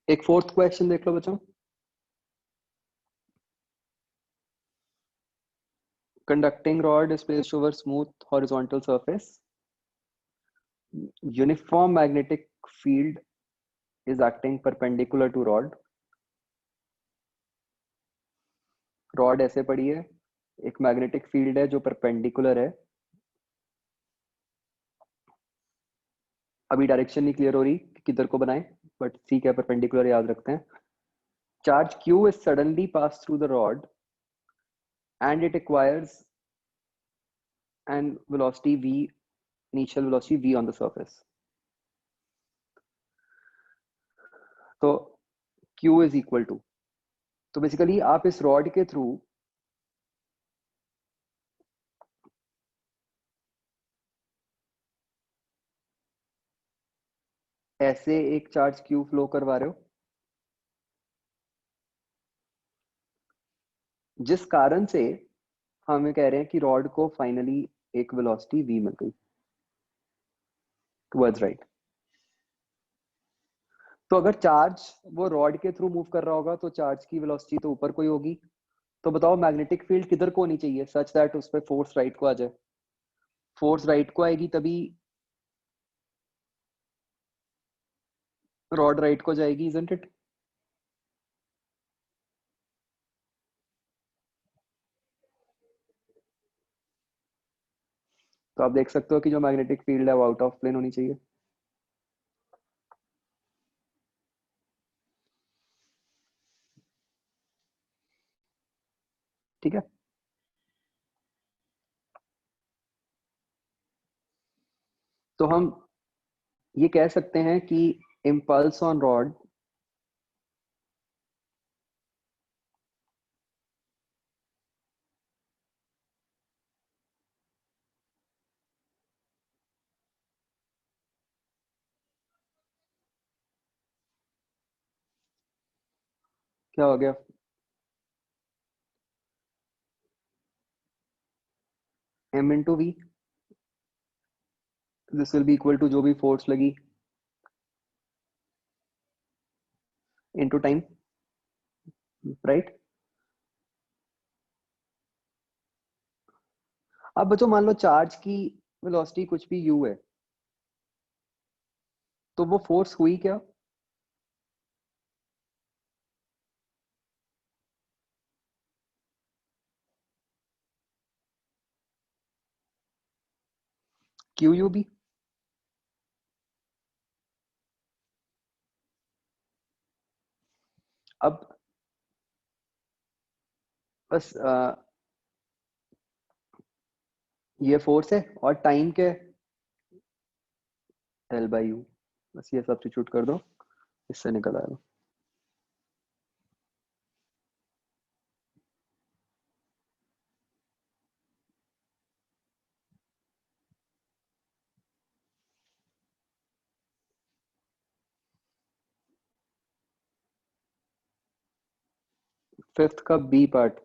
[SPEAKER 2] एक फोर्थ क्वेश्चन देख लो बच्चों। Conducting rod is placed over smooth horizontal surface. Uniform magnetic field is acting perpendicular to rod. Rod ऐसे पड़ी है, एक मैग्नेटिक फील्ड है जो परपेंडिकुलर है। अभी डायरेक्शन नहीं क्लियर हो रही कि किधर को बनाए, बट ठीक है, परपेंडिकुलर याद रखते हैं। Charge Q is suddenly passed through the rod and it acquires an velocity v, initial velocity v on the surface. तो Q is equal to, तो बेसिकली आप इस रॉड के थ्रू ऐसे एक चार्ज Q फ्लो करवा रहे हो, जिस कारण से हम कह रहे हैं कि रॉड को फाइनली एक वेलोसिटी v मिल गई टुवर्ड्स राइट। तो अगर चार्ज वो रॉड के थ्रू मूव कर रहा होगा तो चार्ज की वेलोसिटी तो ऊपर को ही होगी। तो बताओ मैग्नेटिक फील्ड किधर को होनी चाहिए सच दैट उस पर फोर्स राइट को आ जाए? फोर्स राइट को आएगी तभी रॉड राइट को जाएगी, इजंट इट? तो आप देख सकते हो कि जो मैग्नेटिक फील्ड है वो आउट ऑफ प्लेन होनी चाहिए। ठीक है, तो हम ये कह सकते हैं कि इम्पल्स ऑन रॉड क्या हो गया? m into V, this will be equal to जो भी फोर्स लगी इनटू टाइम, राइट? अब बच्चों मान लो चार्ज की वेलोसिटी कुछ भी u है, तो वो फोर्स हुई क्या? Q U B. अब बस ये फोर्स है और टाइम के एल बाई यू, बस ये सब्स्टिट्यूट कर दो, इससे निकल आएगा। फिफ्थ का बी पार्ट,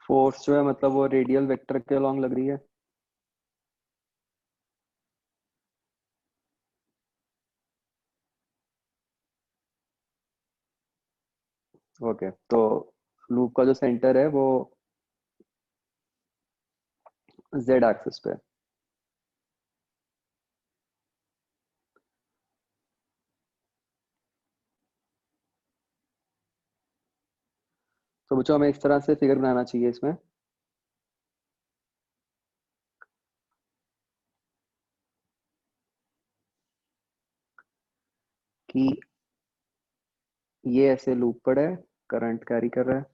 [SPEAKER 2] फोर्स जो है मतलब वो रेडियल वेक्टर के अलोंग लग रही है। ओके, तो लूप का जो सेंटर है वो जेड एक्सिस पे है। तो बच्चों हमें इस तरह से फिगर बनाना चाहिए इसमें कि ये ऐसे लूप पर है, करंट कैरी कर रहा है,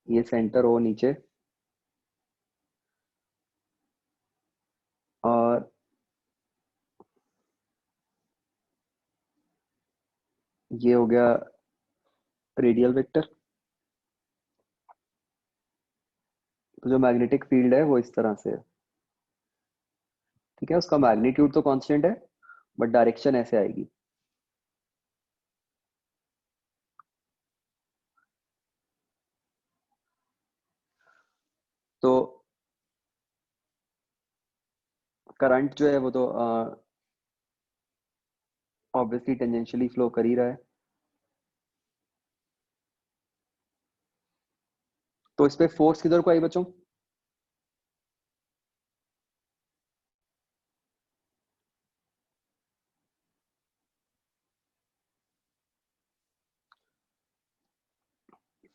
[SPEAKER 2] ये सेंटर हो नीचे, और ये हो गया रेडियल वेक्टर। तो जो मैग्नेटिक फील्ड है वो इस तरह से है। ठीक है, उसका मैग्नीट्यूड तो कांस्टेंट है बट डायरेक्शन ऐसे आएगी। तो करंट जो है वो तो ऑब्वियसली टेंजेंशियली फ्लो कर ही रहा है। तो इस पे फोर्स किधर को आई बच्चों?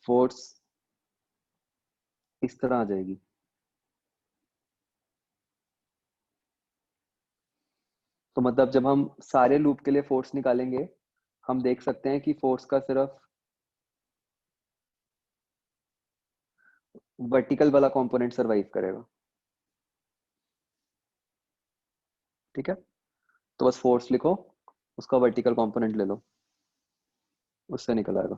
[SPEAKER 2] फोर्स इस तरह आ जाएगी। तो मतलब जब हम सारे लूप के लिए फोर्स निकालेंगे, हम देख सकते हैं कि फोर्स का सिर्फ वर्टिकल वाला कंपोनेंट सरवाइव करेगा। ठीक है, तो बस फोर्स लिखो, उसका वर्टिकल कंपोनेंट ले लो, उससे निकल आएगा।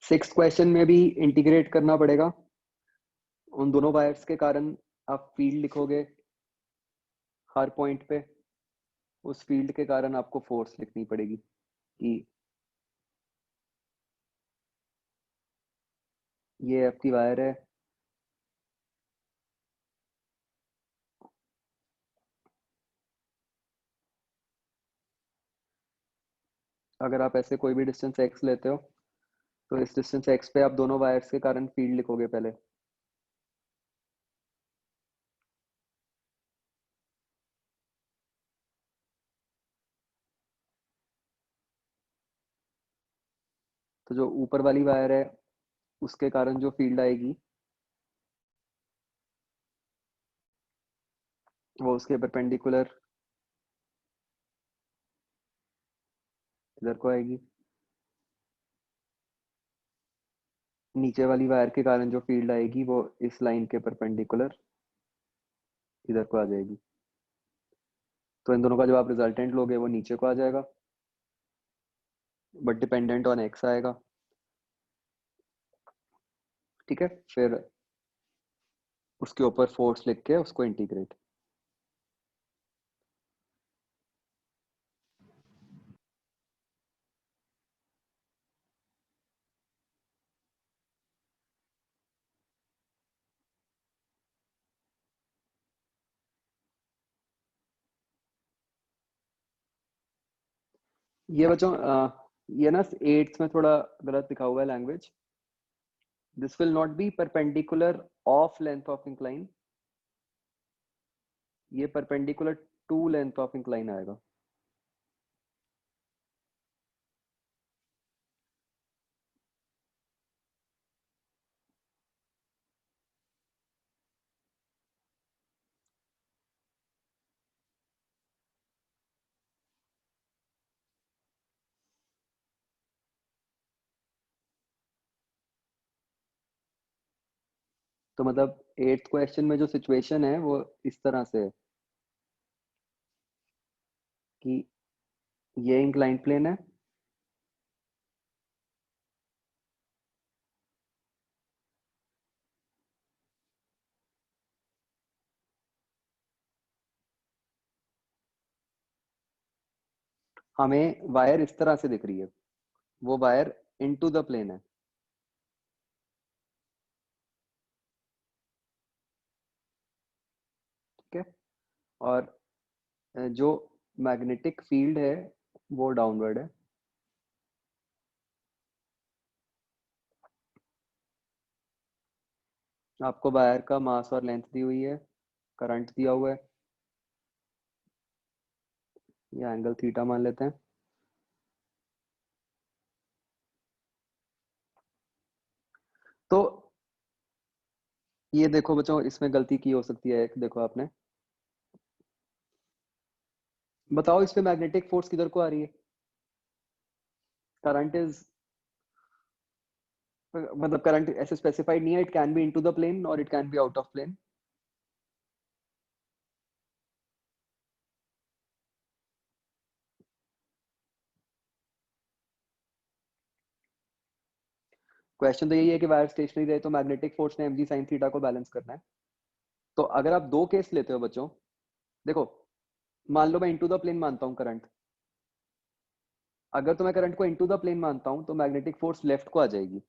[SPEAKER 2] सिक्स्थ क्वेश्चन में भी इंटीग्रेट करना पड़ेगा। उन दोनों वायर्स के कारण आप फील्ड लिखोगे हर पॉइंट पे, उस फील्ड के कारण आपको फोर्स लिखनी पड़ेगी कि ये आपकी वायर है, अगर आप ऐसे कोई भी डिस्टेंस एक्स लेते हो तो इस डिस्टेंस एक्स पे आप दोनों वायर्स के कारण फील्ड लिखोगे पहले। तो जो ऊपर वाली वायर है उसके कारण जो फील्ड आएगी वो उसके परपेंडिकुलर इधर को आएगी। नीचे वाली वायर के कारण जो फील्ड आएगी वो इस लाइन के परपेंडिकुलर इधर को आ जाएगी। तो इन दोनों का जब आप रिजल्टेंट लोगे वो नीचे को आ जाएगा बट डिपेंडेंट ऑन एक्स आएगा। ठीक है, फिर उसके ऊपर फोर्स लिख के उसको इंटीग्रेट। ये बच्चों ये ना एट्थ में थोड़ा गलत लिखा हुआ है language. This will not be perpendicular of length of incline, ये perpendicular to length of incline आएगा। तो मतलब 8th क्वेश्चन में जो सिचुएशन है वो इस तरह से है कि ये इंक्लाइंड प्लेन है, हमें वायर इस तरह से दिख रही है, वो वायर इनटू द प्लेन है, ठीक है। और जो मैग्नेटिक फील्ड है वो डाउनवर्ड है। आपको वायर का मास और लेंथ दी हुई है, करंट दिया हुआ है, ये एंगल थीटा मान लेते हैं। तो ये देखो बच्चों, इसमें गलती की हो सकती है एक, देखो आपने, बताओ इस पे मैग्नेटिक फोर्स किधर को आ रही है? करंट इज, मतलब करंट ऐसे स्पेसिफाइड नहीं है, it can be into the plane और it can be out of plane. Question तो यही है कि वायर स्टेशनरी रहे तो मैग्नेटिक फोर्स ने mg sin थीटा को बैलेंस करना है। तो अगर आप दो केस लेते हो बच्चों, देखो मान लो मैं इनटू द प्लेन मानता हूं करंट, अगर तो मैं करंट को इनटू द प्लेन मानता हूं तो मैग्नेटिक फोर्स लेफ्ट को आ जाएगी।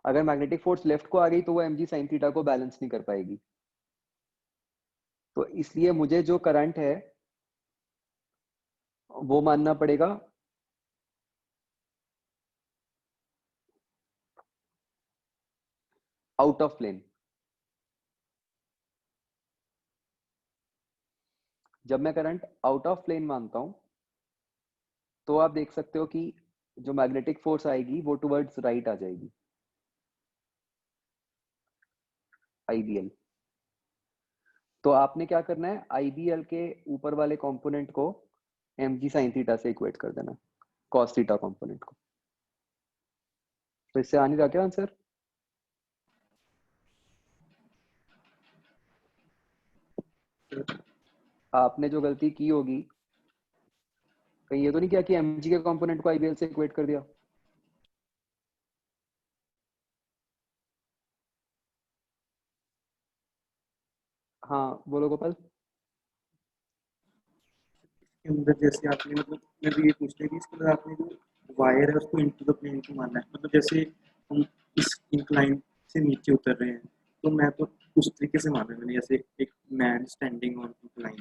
[SPEAKER 2] अगर मैग्नेटिक फोर्स लेफ्ट को आ गई तो वो mg sin थीटा को बैलेंस नहीं कर पाएगी। तो इसलिए मुझे जो करंट है वो मानना पड़ेगा आउट ऑफ प्लेन। जब मैं करंट आउट ऑफ प्लेन मानता हूं तो आप देख सकते हो कि जो मैग्नेटिक फोर्स आएगी वो टुवर्ड्स राइट आ जाएगी, आईबीएल। तो आपने क्या करना है, आईबीएल के ऊपर वाले कंपोनेंट को mg sin थीटा से इक्वेट कर देना, cos थीटा कंपोनेंट को। तो इससे आ नहीं रहा क्या आंसर? आपने जो गलती की होगी, कहीं ये तो नहीं किया कि mg के कंपोनेंट को आईबीएल से इक्वेट कर दिया? हाँ बोलो गोपाल।
[SPEAKER 4] इसके अंदर जैसे आपने मतलब मैं भी ये पूछ रही थी, इसके अंदर आपने जो वायर है उसको इनटू द प्लेन को मानना है, मतलब जैसे हम इस इंक्लाइन से नीचे उतर रहे हैं तो मैं तो उस तरीके से मान रहा हूँ, जैसे एक मैन स्टैंडिंग ऑन इंक्लाइन।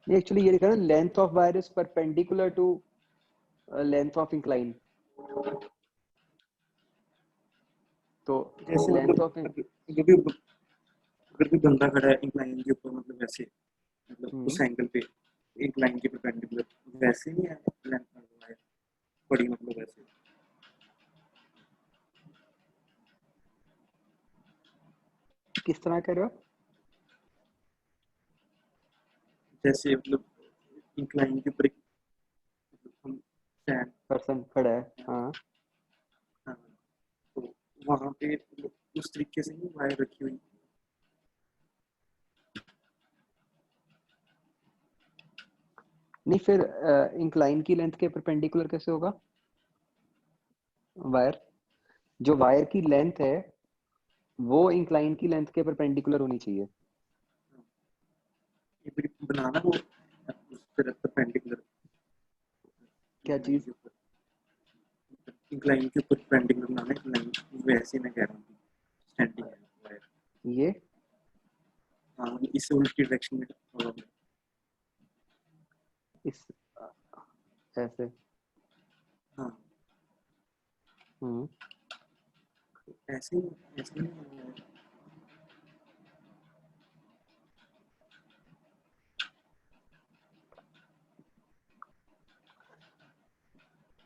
[SPEAKER 2] नहीं, एक्चुअली ये लिखा है length of wire is perpendicular to length of incline. तो
[SPEAKER 4] जैसे
[SPEAKER 2] लेंथ
[SPEAKER 4] मतलब
[SPEAKER 2] ऑफ,
[SPEAKER 4] अगर कोई बंदा खड़ा है इंक्लाइन के ऊपर, मतलब वैसे, मतलब उस एंगल पे इंक्लाइन के परपेंडिकुलर, वैसे नहीं है लेंथ वायर बड़ी, मतलब वैसे
[SPEAKER 2] किस तरह कह रहे हो?
[SPEAKER 4] जैसे मतलब इंक्लाइन के ऊपर मतलब हम स्टैंड,
[SPEAKER 2] पर्सन खड़ा है, हाँ।
[SPEAKER 4] हाँ, तो वहां पे मतलब उस तरीके से ही वायर रखी हुई।
[SPEAKER 2] नहीं फिर इंक्लाइन की लेंथ के परपेंडिकुलर कैसे होगा वायर? जो वायर की लेंथ है वो इंक्लाइन की लेंथ के परपेंडिकुलर होनी चाहिए।
[SPEAKER 4] ये फिर बनाना वो उस तरह परपेंडिकुलर
[SPEAKER 2] क्या
[SPEAKER 4] इंक्लाइन
[SPEAKER 2] चीज?
[SPEAKER 4] के ऊपर, इंक्लाइन के ऊपर परपेंडिकुलर बनाना है इंक्लाइन, वैसे मैं कह रहा हूँ स्टैंडिंग है वायर।
[SPEAKER 2] ये
[SPEAKER 4] हाँ, इससे उल्टी डायरेक्शन में होगा।
[SPEAKER 2] इस ऐसे,
[SPEAKER 4] हाँ,
[SPEAKER 2] हम्म।
[SPEAKER 4] ऐसे ही, ऐसे नहीं।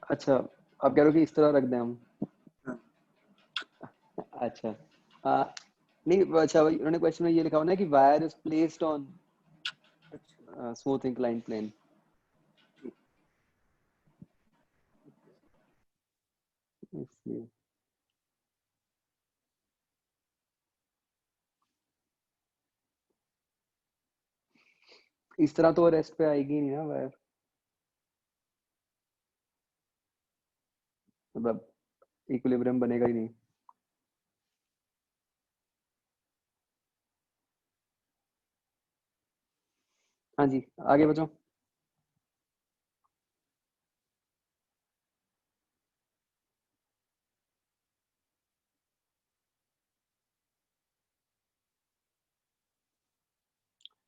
[SPEAKER 2] अच्छा, आप कह रहे हो कि इस तरह रख दें हम?
[SPEAKER 4] हाँ,
[SPEAKER 2] अच्छा, नहीं अच्छा, उन्होंने क्वेश्चन में ये लिखा हुआ ना कि वायर इज प्लेस्ड ऑन
[SPEAKER 4] अच्छा,
[SPEAKER 2] स्मूथ इंक्लाइन प्लेन,
[SPEAKER 4] ठीक।
[SPEAKER 2] इसलिए। इस तरह तो रेस्ट पे आएगी नहीं ना वायर, मतलब इक्विलिब्रियम बनेगा ही नहीं। हाँ जी, आगे बचो।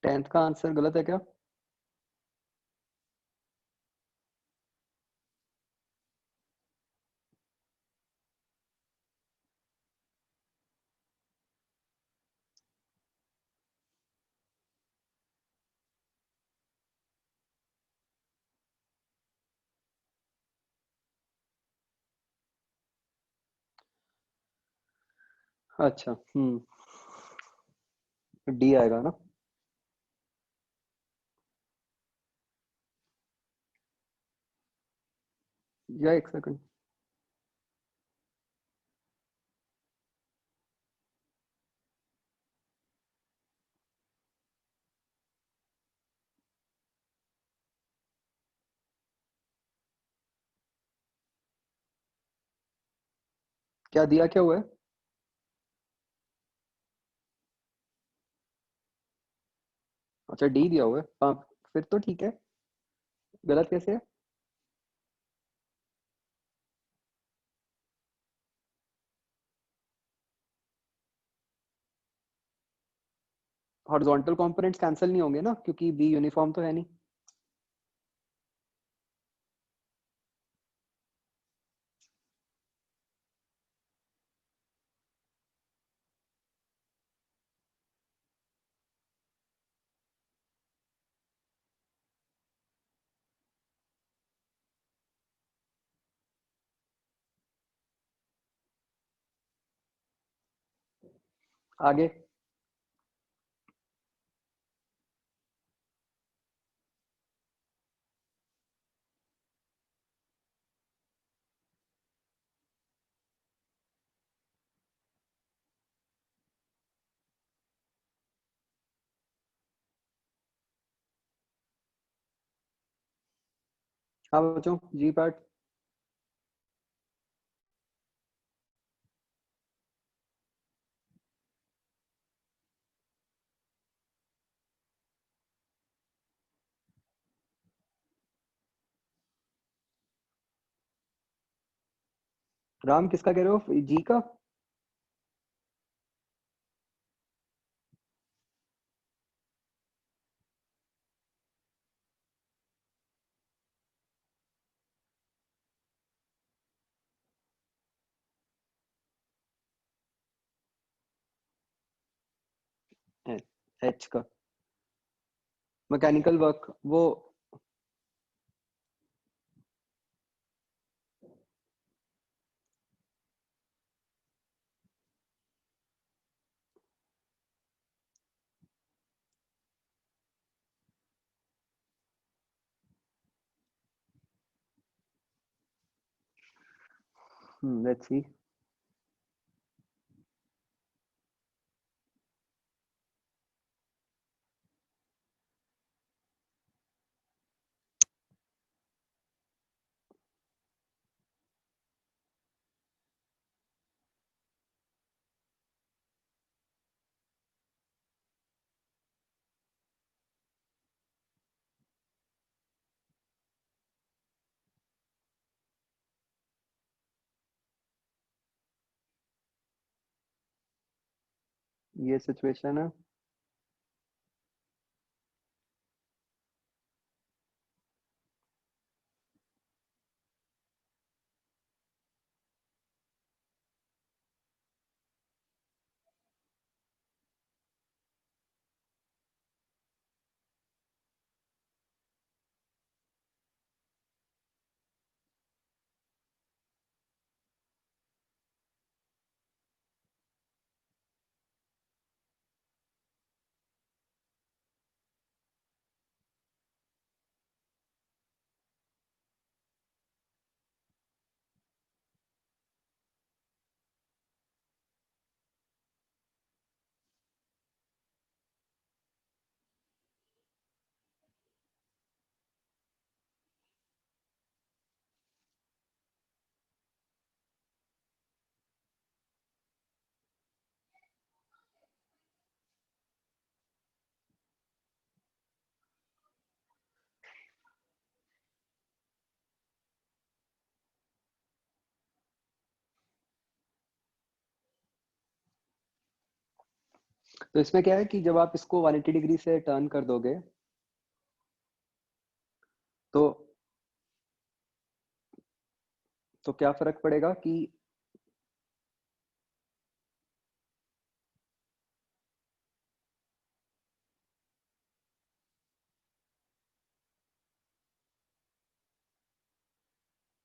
[SPEAKER 2] टेंथ का आंसर गलत है क्या? अच्छा, डी आएगा ना। या एक सेकंड, क्या दिया, क्या हुआ है? अच्छा, डी दिया हुआ है, हाँ। फिर तो ठीक है, गलत कैसे है? हॉरिजॉन्टल कंपोनेंट्स कैंसिल नहीं होंगे ना, क्योंकि बी यूनिफॉर्म तो है नहीं। आगे। हाँ बच्चों, जी पार्ट। राम किसका कह रहे हो, जी का? एच का मैकेनिकल वर्क वो। Let's see. ये सिचुएशन है। तो इसमें क्या है कि जब आप इसको 180 डिग्री से टर्न कर दोगे तो क्या फर्क पड़ेगा कि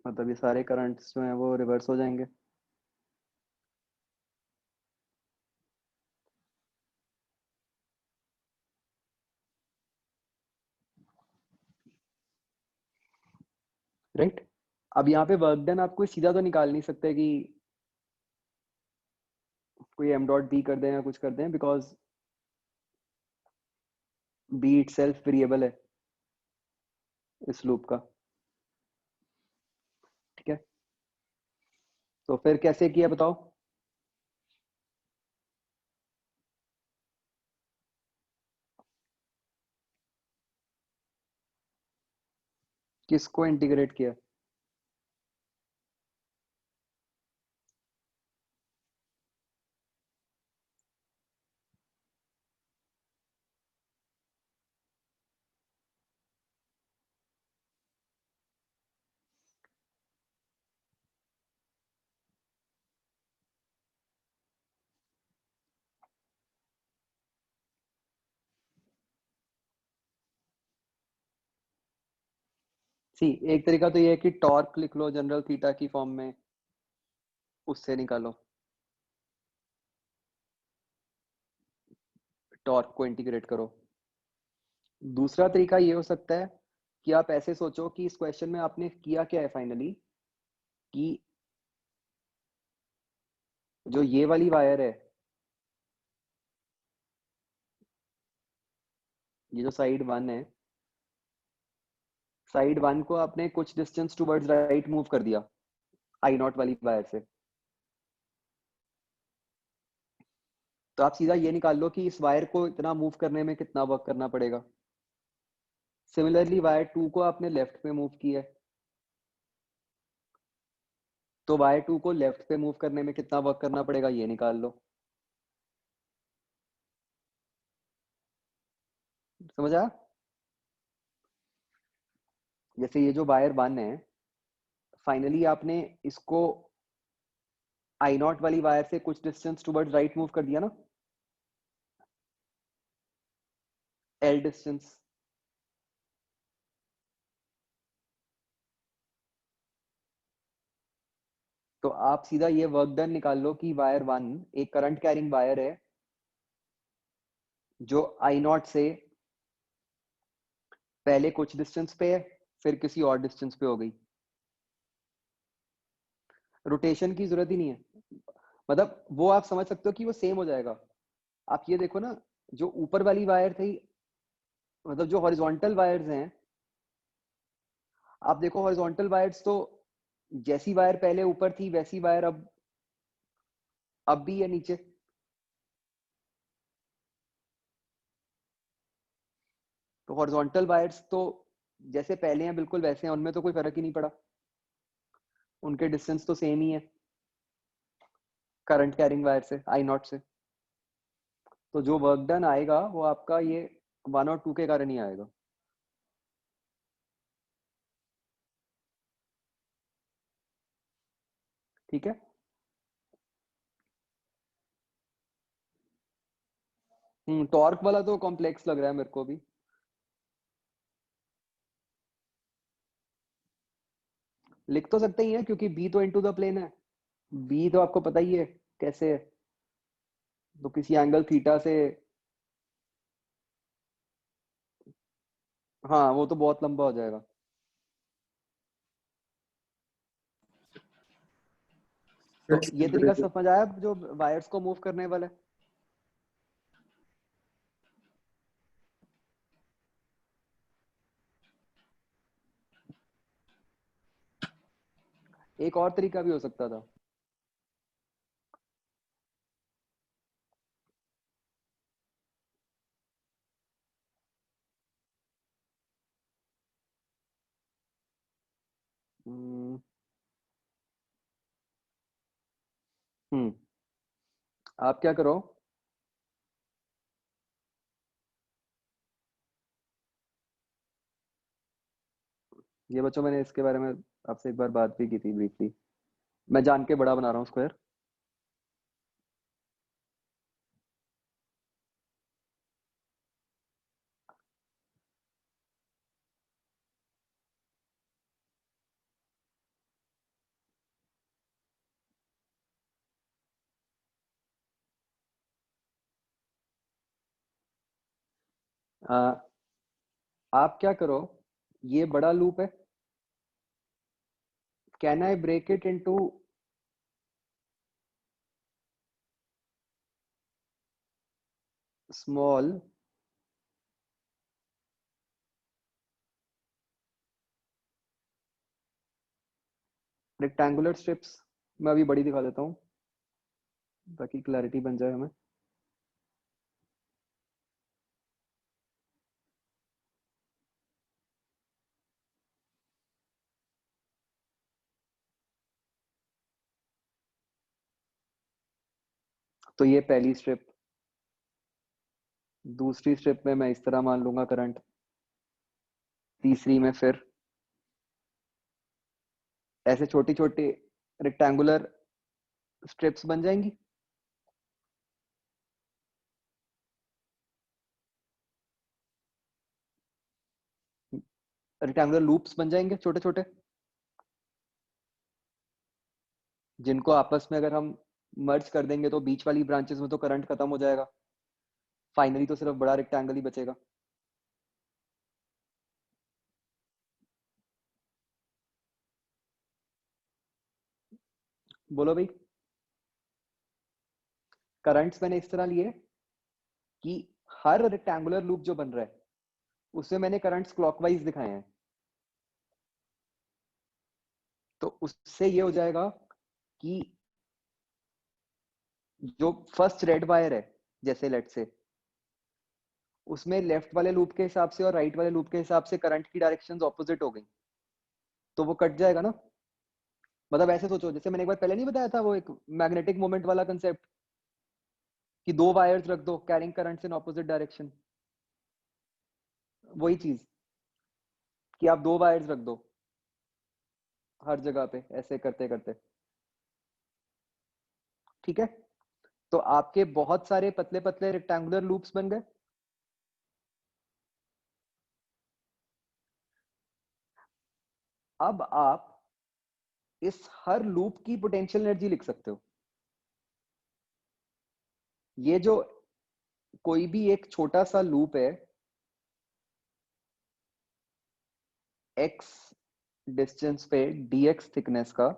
[SPEAKER 2] मतलब ये सारे करंट्स जो हैं वो रिवर्स हो जाएंगे। राइट। अब यहाँ पे वर्क डन आपको सीधा तो निकाल नहीं सकते कि कोई एम डॉट बी कर दें या कुछ कर दें, because B it self variable है इस लूप का। ठीक है, तो फिर कैसे किया बताओ। किसको इंटीग्रेट किया? सी एक तरीका तो ये है कि टॉर्क लिख लो जनरल थीटा की फॉर्म में, उससे निकालो, टॉर्क को इंटीग्रेट करो। दूसरा तरीका ये हो सकता है कि आप ऐसे सोचो कि इस क्वेश्चन में आपने किया क्या है फाइनली, कि जो ये वाली वायर है, ये जो साइड वन है, साइड वन को आपने कुछ डिस्टेंस टुवर्ड्स राइट मूव कर दिया आई नॉट वाली वायर से। तो आप सीधा ये निकाल लो कि इस वायर को इतना मूव करने में कितना वर्क करना पड़ेगा। सिमिलरली वायर टू को आपने लेफ्ट पे मूव किया है, तो वायर टू को लेफ्ट पे मूव करने में कितना वर्क करना पड़ेगा ये निकाल लो। समझ आया? जैसे ये जो वायर वन है, फाइनली आपने इसको आई नॉट वाली वायर से कुछ डिस्टेंस टुवर्ड्स राइट मूव कर दिया ना, एल डिस्टेंस। तो आप सीधा ये वर्क डन निकाल लो कि वायर वन एक करंट कैरिंग वायर है जो आई नॉट से पहले कुछ डिस्टेंस पे है, फिर किसी और डिस्टेंस पे हो गई। रोटेशन की जरूरत ही नहीं है, मतलब वो आप समझ सकते हो कि वो सेम हो जाएगा। आप ये देखो ना, जो ऊपर वाली वायर थी, मतलब जो हॉरिजॉन्टल वायर्स हैं, आप देखो हॉरिजॉन्टल वायर्स तो जैसी वायर पहले ऊपर थी वैसी वायर अब भी है नीचे। तो हॉरिजॉन्टल वायर्स तो जैसे पहले हैं बिल्कुल वैसे हैं, उनमें तो कोई फर्क ही नहीं पड़ा, उनके डिस्टेंस तो सेम ही है करंट कैरिंग वायर से, आई नॉट से। तो जो वर्क डन आएगा वो आपका ये वन और टू के कारण ही आएगा। ठीक है। टॉर्क वाला तो कॉम्प्लेक्स लग रहा है मेरे को भी। लिख तो सकते ही है क्योंकि बी तो इनटू द प्लेन है, बी तो आपको पता ही है कैसे है, तो किसी एंगल थीटा से। हाँ वो तो बहुत लंबा हो जाएगा। तो
[SPEAKER 4] Let's
[SPEAKER 2] ये तरीका
[SPEAKER 4] consider
[SPEAKER 2] समझ आया जो वायर्स को मूव करने वाला है। एक और तरीका भी हो सकता था। हम्म हम्म, आप क्या करो, ये बच्चों मैंने इसके बारे में आपसे एक बार बात भी की थी ब्रीफली। मैं जान के बड़ा बना रहा हूँ स्क्वायर। आप क्या करो, ये बड़ा लूप है, can I break it into small rectangular strips. मैं अभी बड़ी दिखा देता हूँ ताकि क्लैरिटी बन जाए हमें। तो ये पहली स्ट्रिप, दूसरी स्ट्रिप में मैं इस तरह मान लूंगा करंट, तीसरी में फिर ऐसे छोटी छोटी रेक्टेंगुलर स्ट्रिप्स बन जाएंगी। रेक्टेंगुलर लूप्स बन जाएंगे छोटे छोटे, जिनको आपस में अगर हम मर्ज कर देंगे तो बीच वाली ब्रांचेस में तो करंट खत्म हो जाएगा, फाइनली तो सिर्फ बड़ा रेक्टेंगल ही बचेगा। बोलो भाई। करंट्स मैंने इस तरह लिए कि हर रेक्टेंगुलर लूप जो बन रहा है उसमें मैंने करंट्स क्लॉकवाइज दिखाए हैं। तो उससे ये हो जाएगा कि जो फर्स्ट रेड वायर है, जैसे लेट से, उसमें लेफ्ट वाले लूप के हिसाब से और राइट वाले लूप के हिसाब से करंट की डायरेक्शंस ऑपोजिट हो गई, तो वो कट जाएगा ना। मतलब ऐसे सोचो, जैसे मैंने एक बार पहले नहीं बताया था वो एक मैग्नेटिक मोमेंट वाला कंसेप्ट, कि दो वायर्स रख दो carrying currents in opposite direction. वही चीज कि आप दो वायर्स रख दो हर जगह पे ऐसे करते करते, ठीक है। तो आपके बहुत सारे पतले पतले रेक्टेंगुलर लूप्स बन गए। अब आप इस हर लूप की पोटेंशियल एनर्जी लिख सकते हो। ये जो कोई भी एक छोटा सा लूप है x डिस्टेंस पे dx थिकनेस का,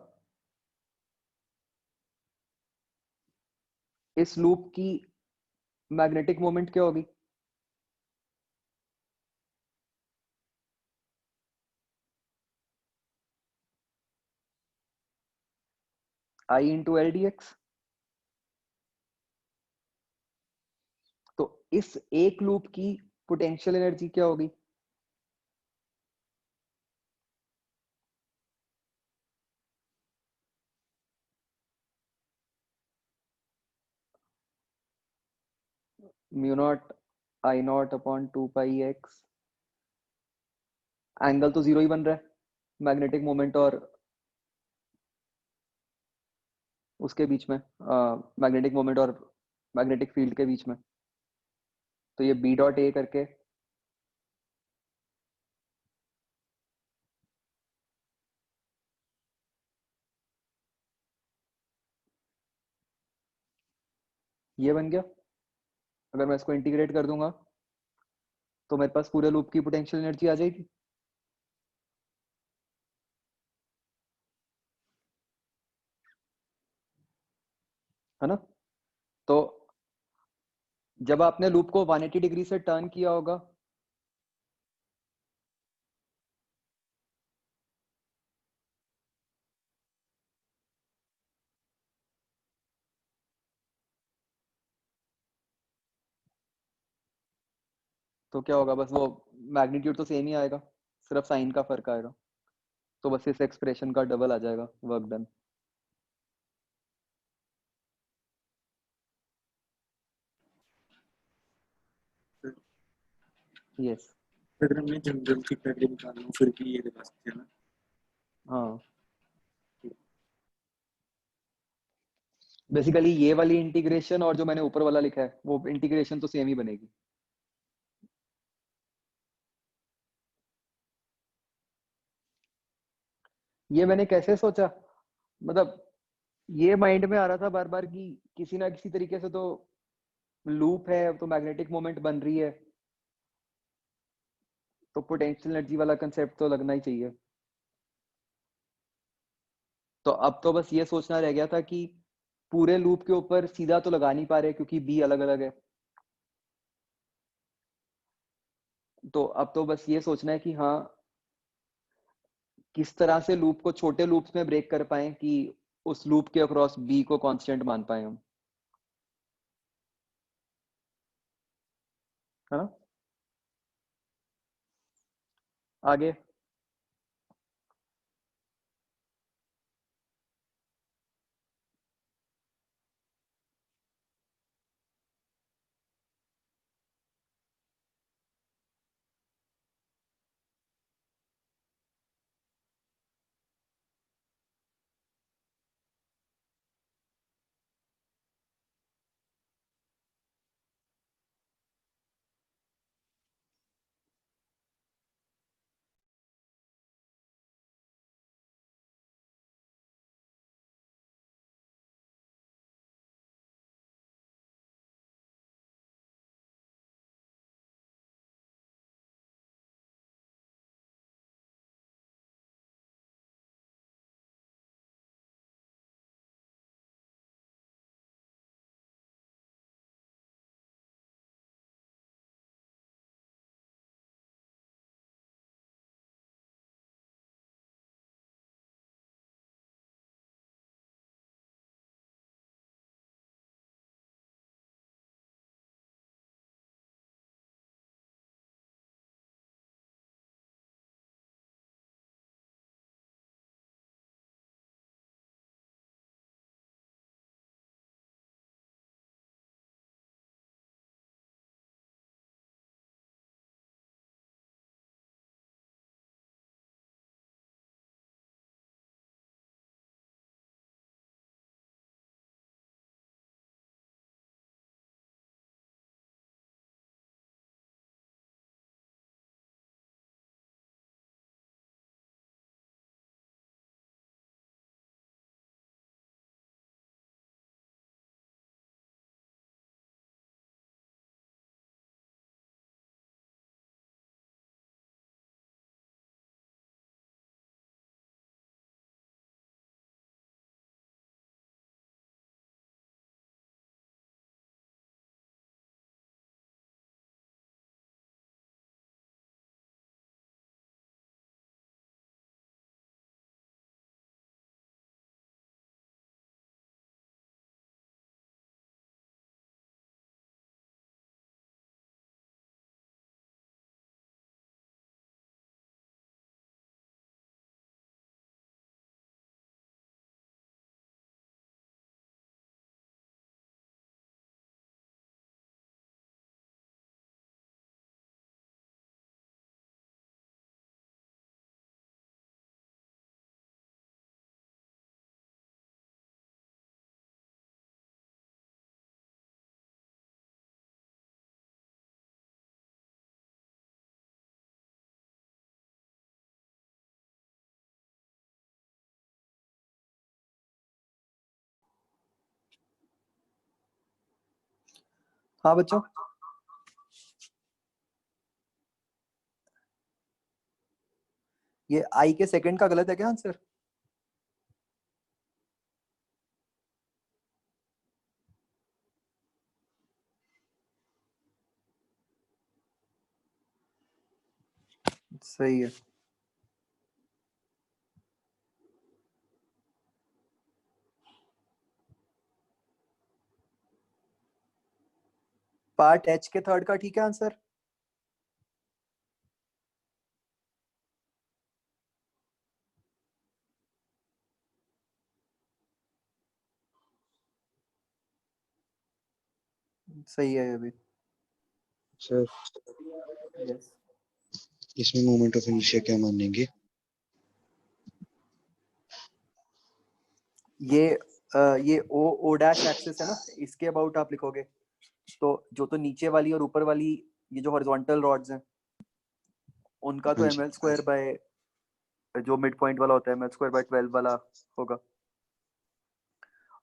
[SPEAKER 2] इस लूप की मैग्नेटिक मोमेंट क्या होगी? I into L D x. तो इस एक लूप की पोटेंशियल एनर्जी क्या होगी? Mu not I not upon 2 pi x। Angle तो जीरो ही बन रहा है मैग्नेटिक मोमेंट और उसके बीच में, मैग्नेटिक मोमेंट और मैग्नेटिक फील्ड के बीच में। तो ये बी डॉट ए करके ये बन गया। अगर मैं इसको इंटीग्रेट कर दूंगा तो मेरे पास पूरे लूप की पोटेंशियल एनर्जी आ जाएगी। है ना? तो जब आपने लूप को 180 डिग्री से टर्न किया होगा, तो क्या होगा? बस वो मैग्नीट्यूड तो सेम ही आएगा, सिर्फ साइन का फर्क आएगा। तो बस इस एक्सप्रेशन का डबल आ जाएगा वर्क डन। यस।
[SPEAKER 4] अगर हमने जनरल की वैल्यू निकालना हो फिर भी ये लगा सकते हैं ना।
[SPEAKER 2] हाँ बेसिकली ये वाली इंटीग्रेशन और जो मैंने ऊपर वाला लिखा है वो इंटीग्रेशन तो सेम ही बनेगी। ये मैंने कैसे सोचा, मतलब ये माइंड में आ रहा था बार बार कि किसी ना किसी तरीके से तो लूप है तो मैग्नेटिक मोमेंट बन रही है, तो पोटेंशियल एनर्जी वाला कंसेप्ट तो लगना ही चाहिए। तो अब तो बस ये सोचना रह गया था कि पूरे लूप के ऊपर सीधा तो लगा नहीं पा रहे क्योंकि बी अलग अलग है, तो अब तो बस ये सोचना है कि हाँ किस तरह से लूप को छोटे लूप्स में ब्रेक कर पाए कि उस लूप के अक्रॉस बी को कांस्टेंट मान पाए हम, है ना। आगे हाँ बच्चों, ये आई के सेकंड का गलत है क्या आंसर? सही है। पार्ट एच के थर्ड का ठीक है आंसर। सही है ये भी।
[SPEAKER 3] सर
[SPEAKER 2] यस
[SPEAKER 5] इसमें मोमेंट ऑफ इनर्शिया क्या मानेंगे?
[SPEAKER 2] ये ओ डैश एक्सिस है ना, इसके अबाउट आप लिखोगे तो जो तो नीचे वाली और ऊपर वाली ये जो हॉरिजॉन्टल रॉड्स हैं उनका तो
[SPEAKER 5] हाँ जी।
[SPEAKER 2] ml स्क्वायर बाय जो मिड पॉइंट वाला होता है ml स्क्वायर बाय 12 वाला होगा।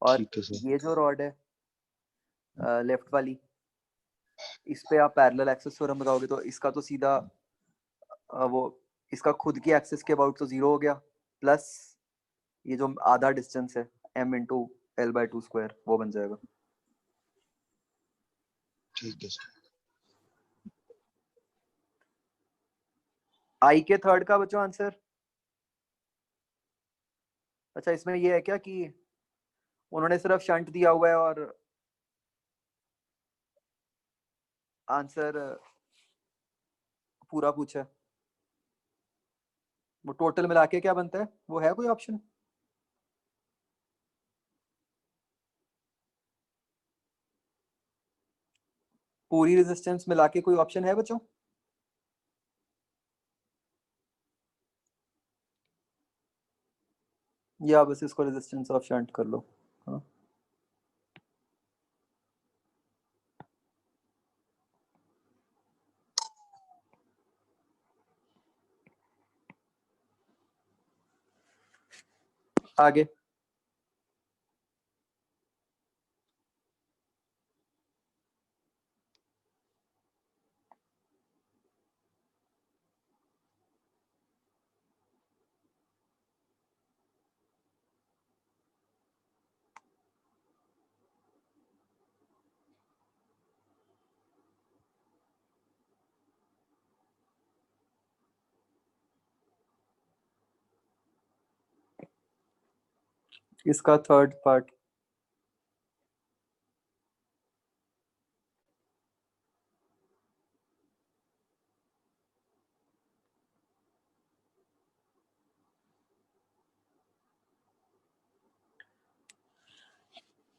[SPEAKER 2] और
[SPEAKER 5] ठीक है सर।
[SPEAKER 2] ये जो रॉड है लेफ्ट वाली, इस पे आप पैरेलल एक्सिस थ्योरम लगाओगे तो इसका तो सीधा वो इसका खुद की एक्सिस के अबाउट तो जीरो हो गया, प्लस ये जो आधा डिस्टेंस है m into L by 2 square वो बन जाएगा।
[SPEAKER 5] ठीक है सर।
[SPEAKER 2] आई के थर्ड का बच्चों आंसर। अच्छा इसमें ये है क्या कि उन्होंने सिर्फ शंट दिया हुआ है और आंसर पूरा पूछा है, वो टोटल मिला के क्या बनता है, वो है कोई ऑप्शन? पूरी रेजिस्टेंस मिला के कोई ऑप्शन है बच्चों? या बस इसको रेजिस्टेंस ऑफ शंट कर लो। हाँ आगे। इसका थर्ड पार्ट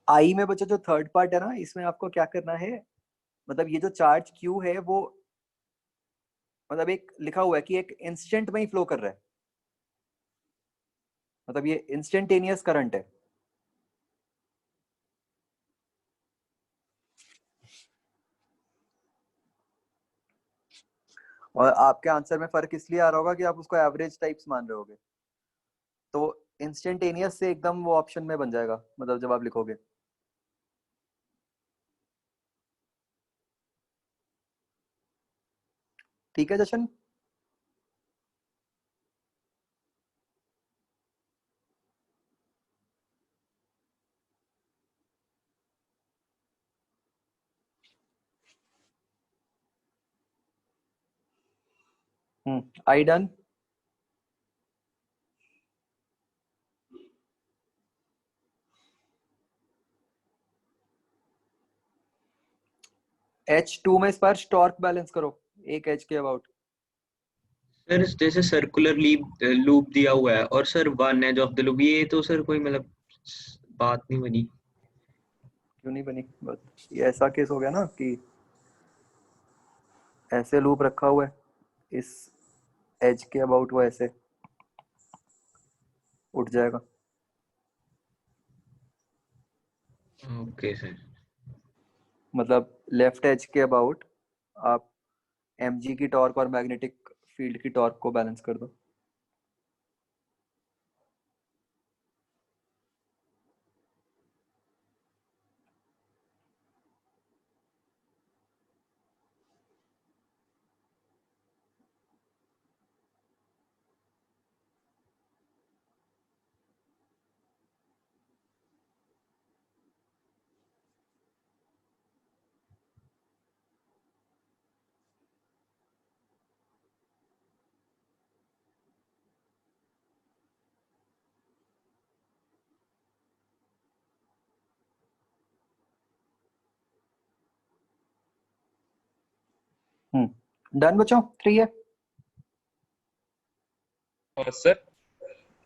[SPEAKER 2] आई में बच्चों जो थर्ड पार्ट है ना, इसमें आपको क्या करना है, मतलब ये जो चार्ज क्यू है वो मतलब एक लिखा हुआ है कि एक इंस्टेंट में ही फ्लो कर रहा है, मतलब ये इंस्टेंटेनियस करंट है। और आपके आंसर में फर्क इसलिए आ रहा होगा कि आप उसको एवरेज टाइप्स मान रहे होगे, तो इंस्टेंटेनियस से एकदम वो ऑप्शन में बन जाएगा, मतलब जब आप लिखोगे। ठीक है जशन। I done. H2 में स्पर्श टॉर्क बैलेंस करो एक एच के अबाउट।
[SPEAKER 3] सर जैसे सर्कुलर लूप दिया हुआ है और sir one edge of the loop, ये तो सर कोई मतलब बात नहीं बनी।
[SPEAKER 2] क्यों नहीं बनी बस, ये ऐसा केस हो गया ना कि ऐसे लूप रखा हुआ है, इस एज के अबाउट वो ऐसे उठ जाएगा।
[SPEAKER 3] Okay sir.
[SPEAKER 2] मतलब लेफ्ट एज के अबाउट आप mg की टॉर्क और मैग्नेटिक फील्ड की टॉर्क को बैलेंस कर दो। डन बच्चों, 3 है।
[SPEAKER 6] और सर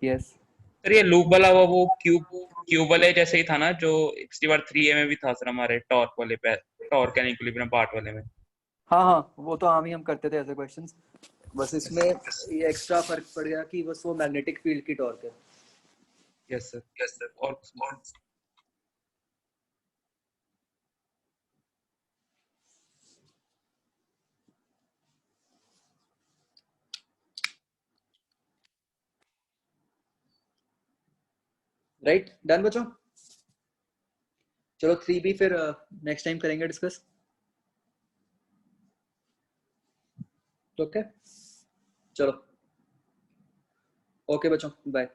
[SPEAKER 2] यस
[SPEAKER 6] सर ये लूप वाला वो क्यूब क्यूब वाले जैसे ही था ना, जो 3 में भी था सर हमारे टॉर्क वाले पे, टॉर्क एंड इक्विलिब्रियम पार्ट वाले में।
[SPEAKER 2] हाँ हाँ, वो तो आम ही हम करते थे ऐसे क्वेश्चंस। बस इसमें ये एक्स्ट्रा फर्क पड़ गया कि बस वो मैग्नेटिक फील्ड की टॉर्क है।
[SPEAKER 6] यस सर और
[SPEAKER 2] राइट, डन बच्चों। चलो 3B फिर नेक्स्ट टाइम करेंगे डिस्कस। ओके चलो, ओके बच्चों, बाय।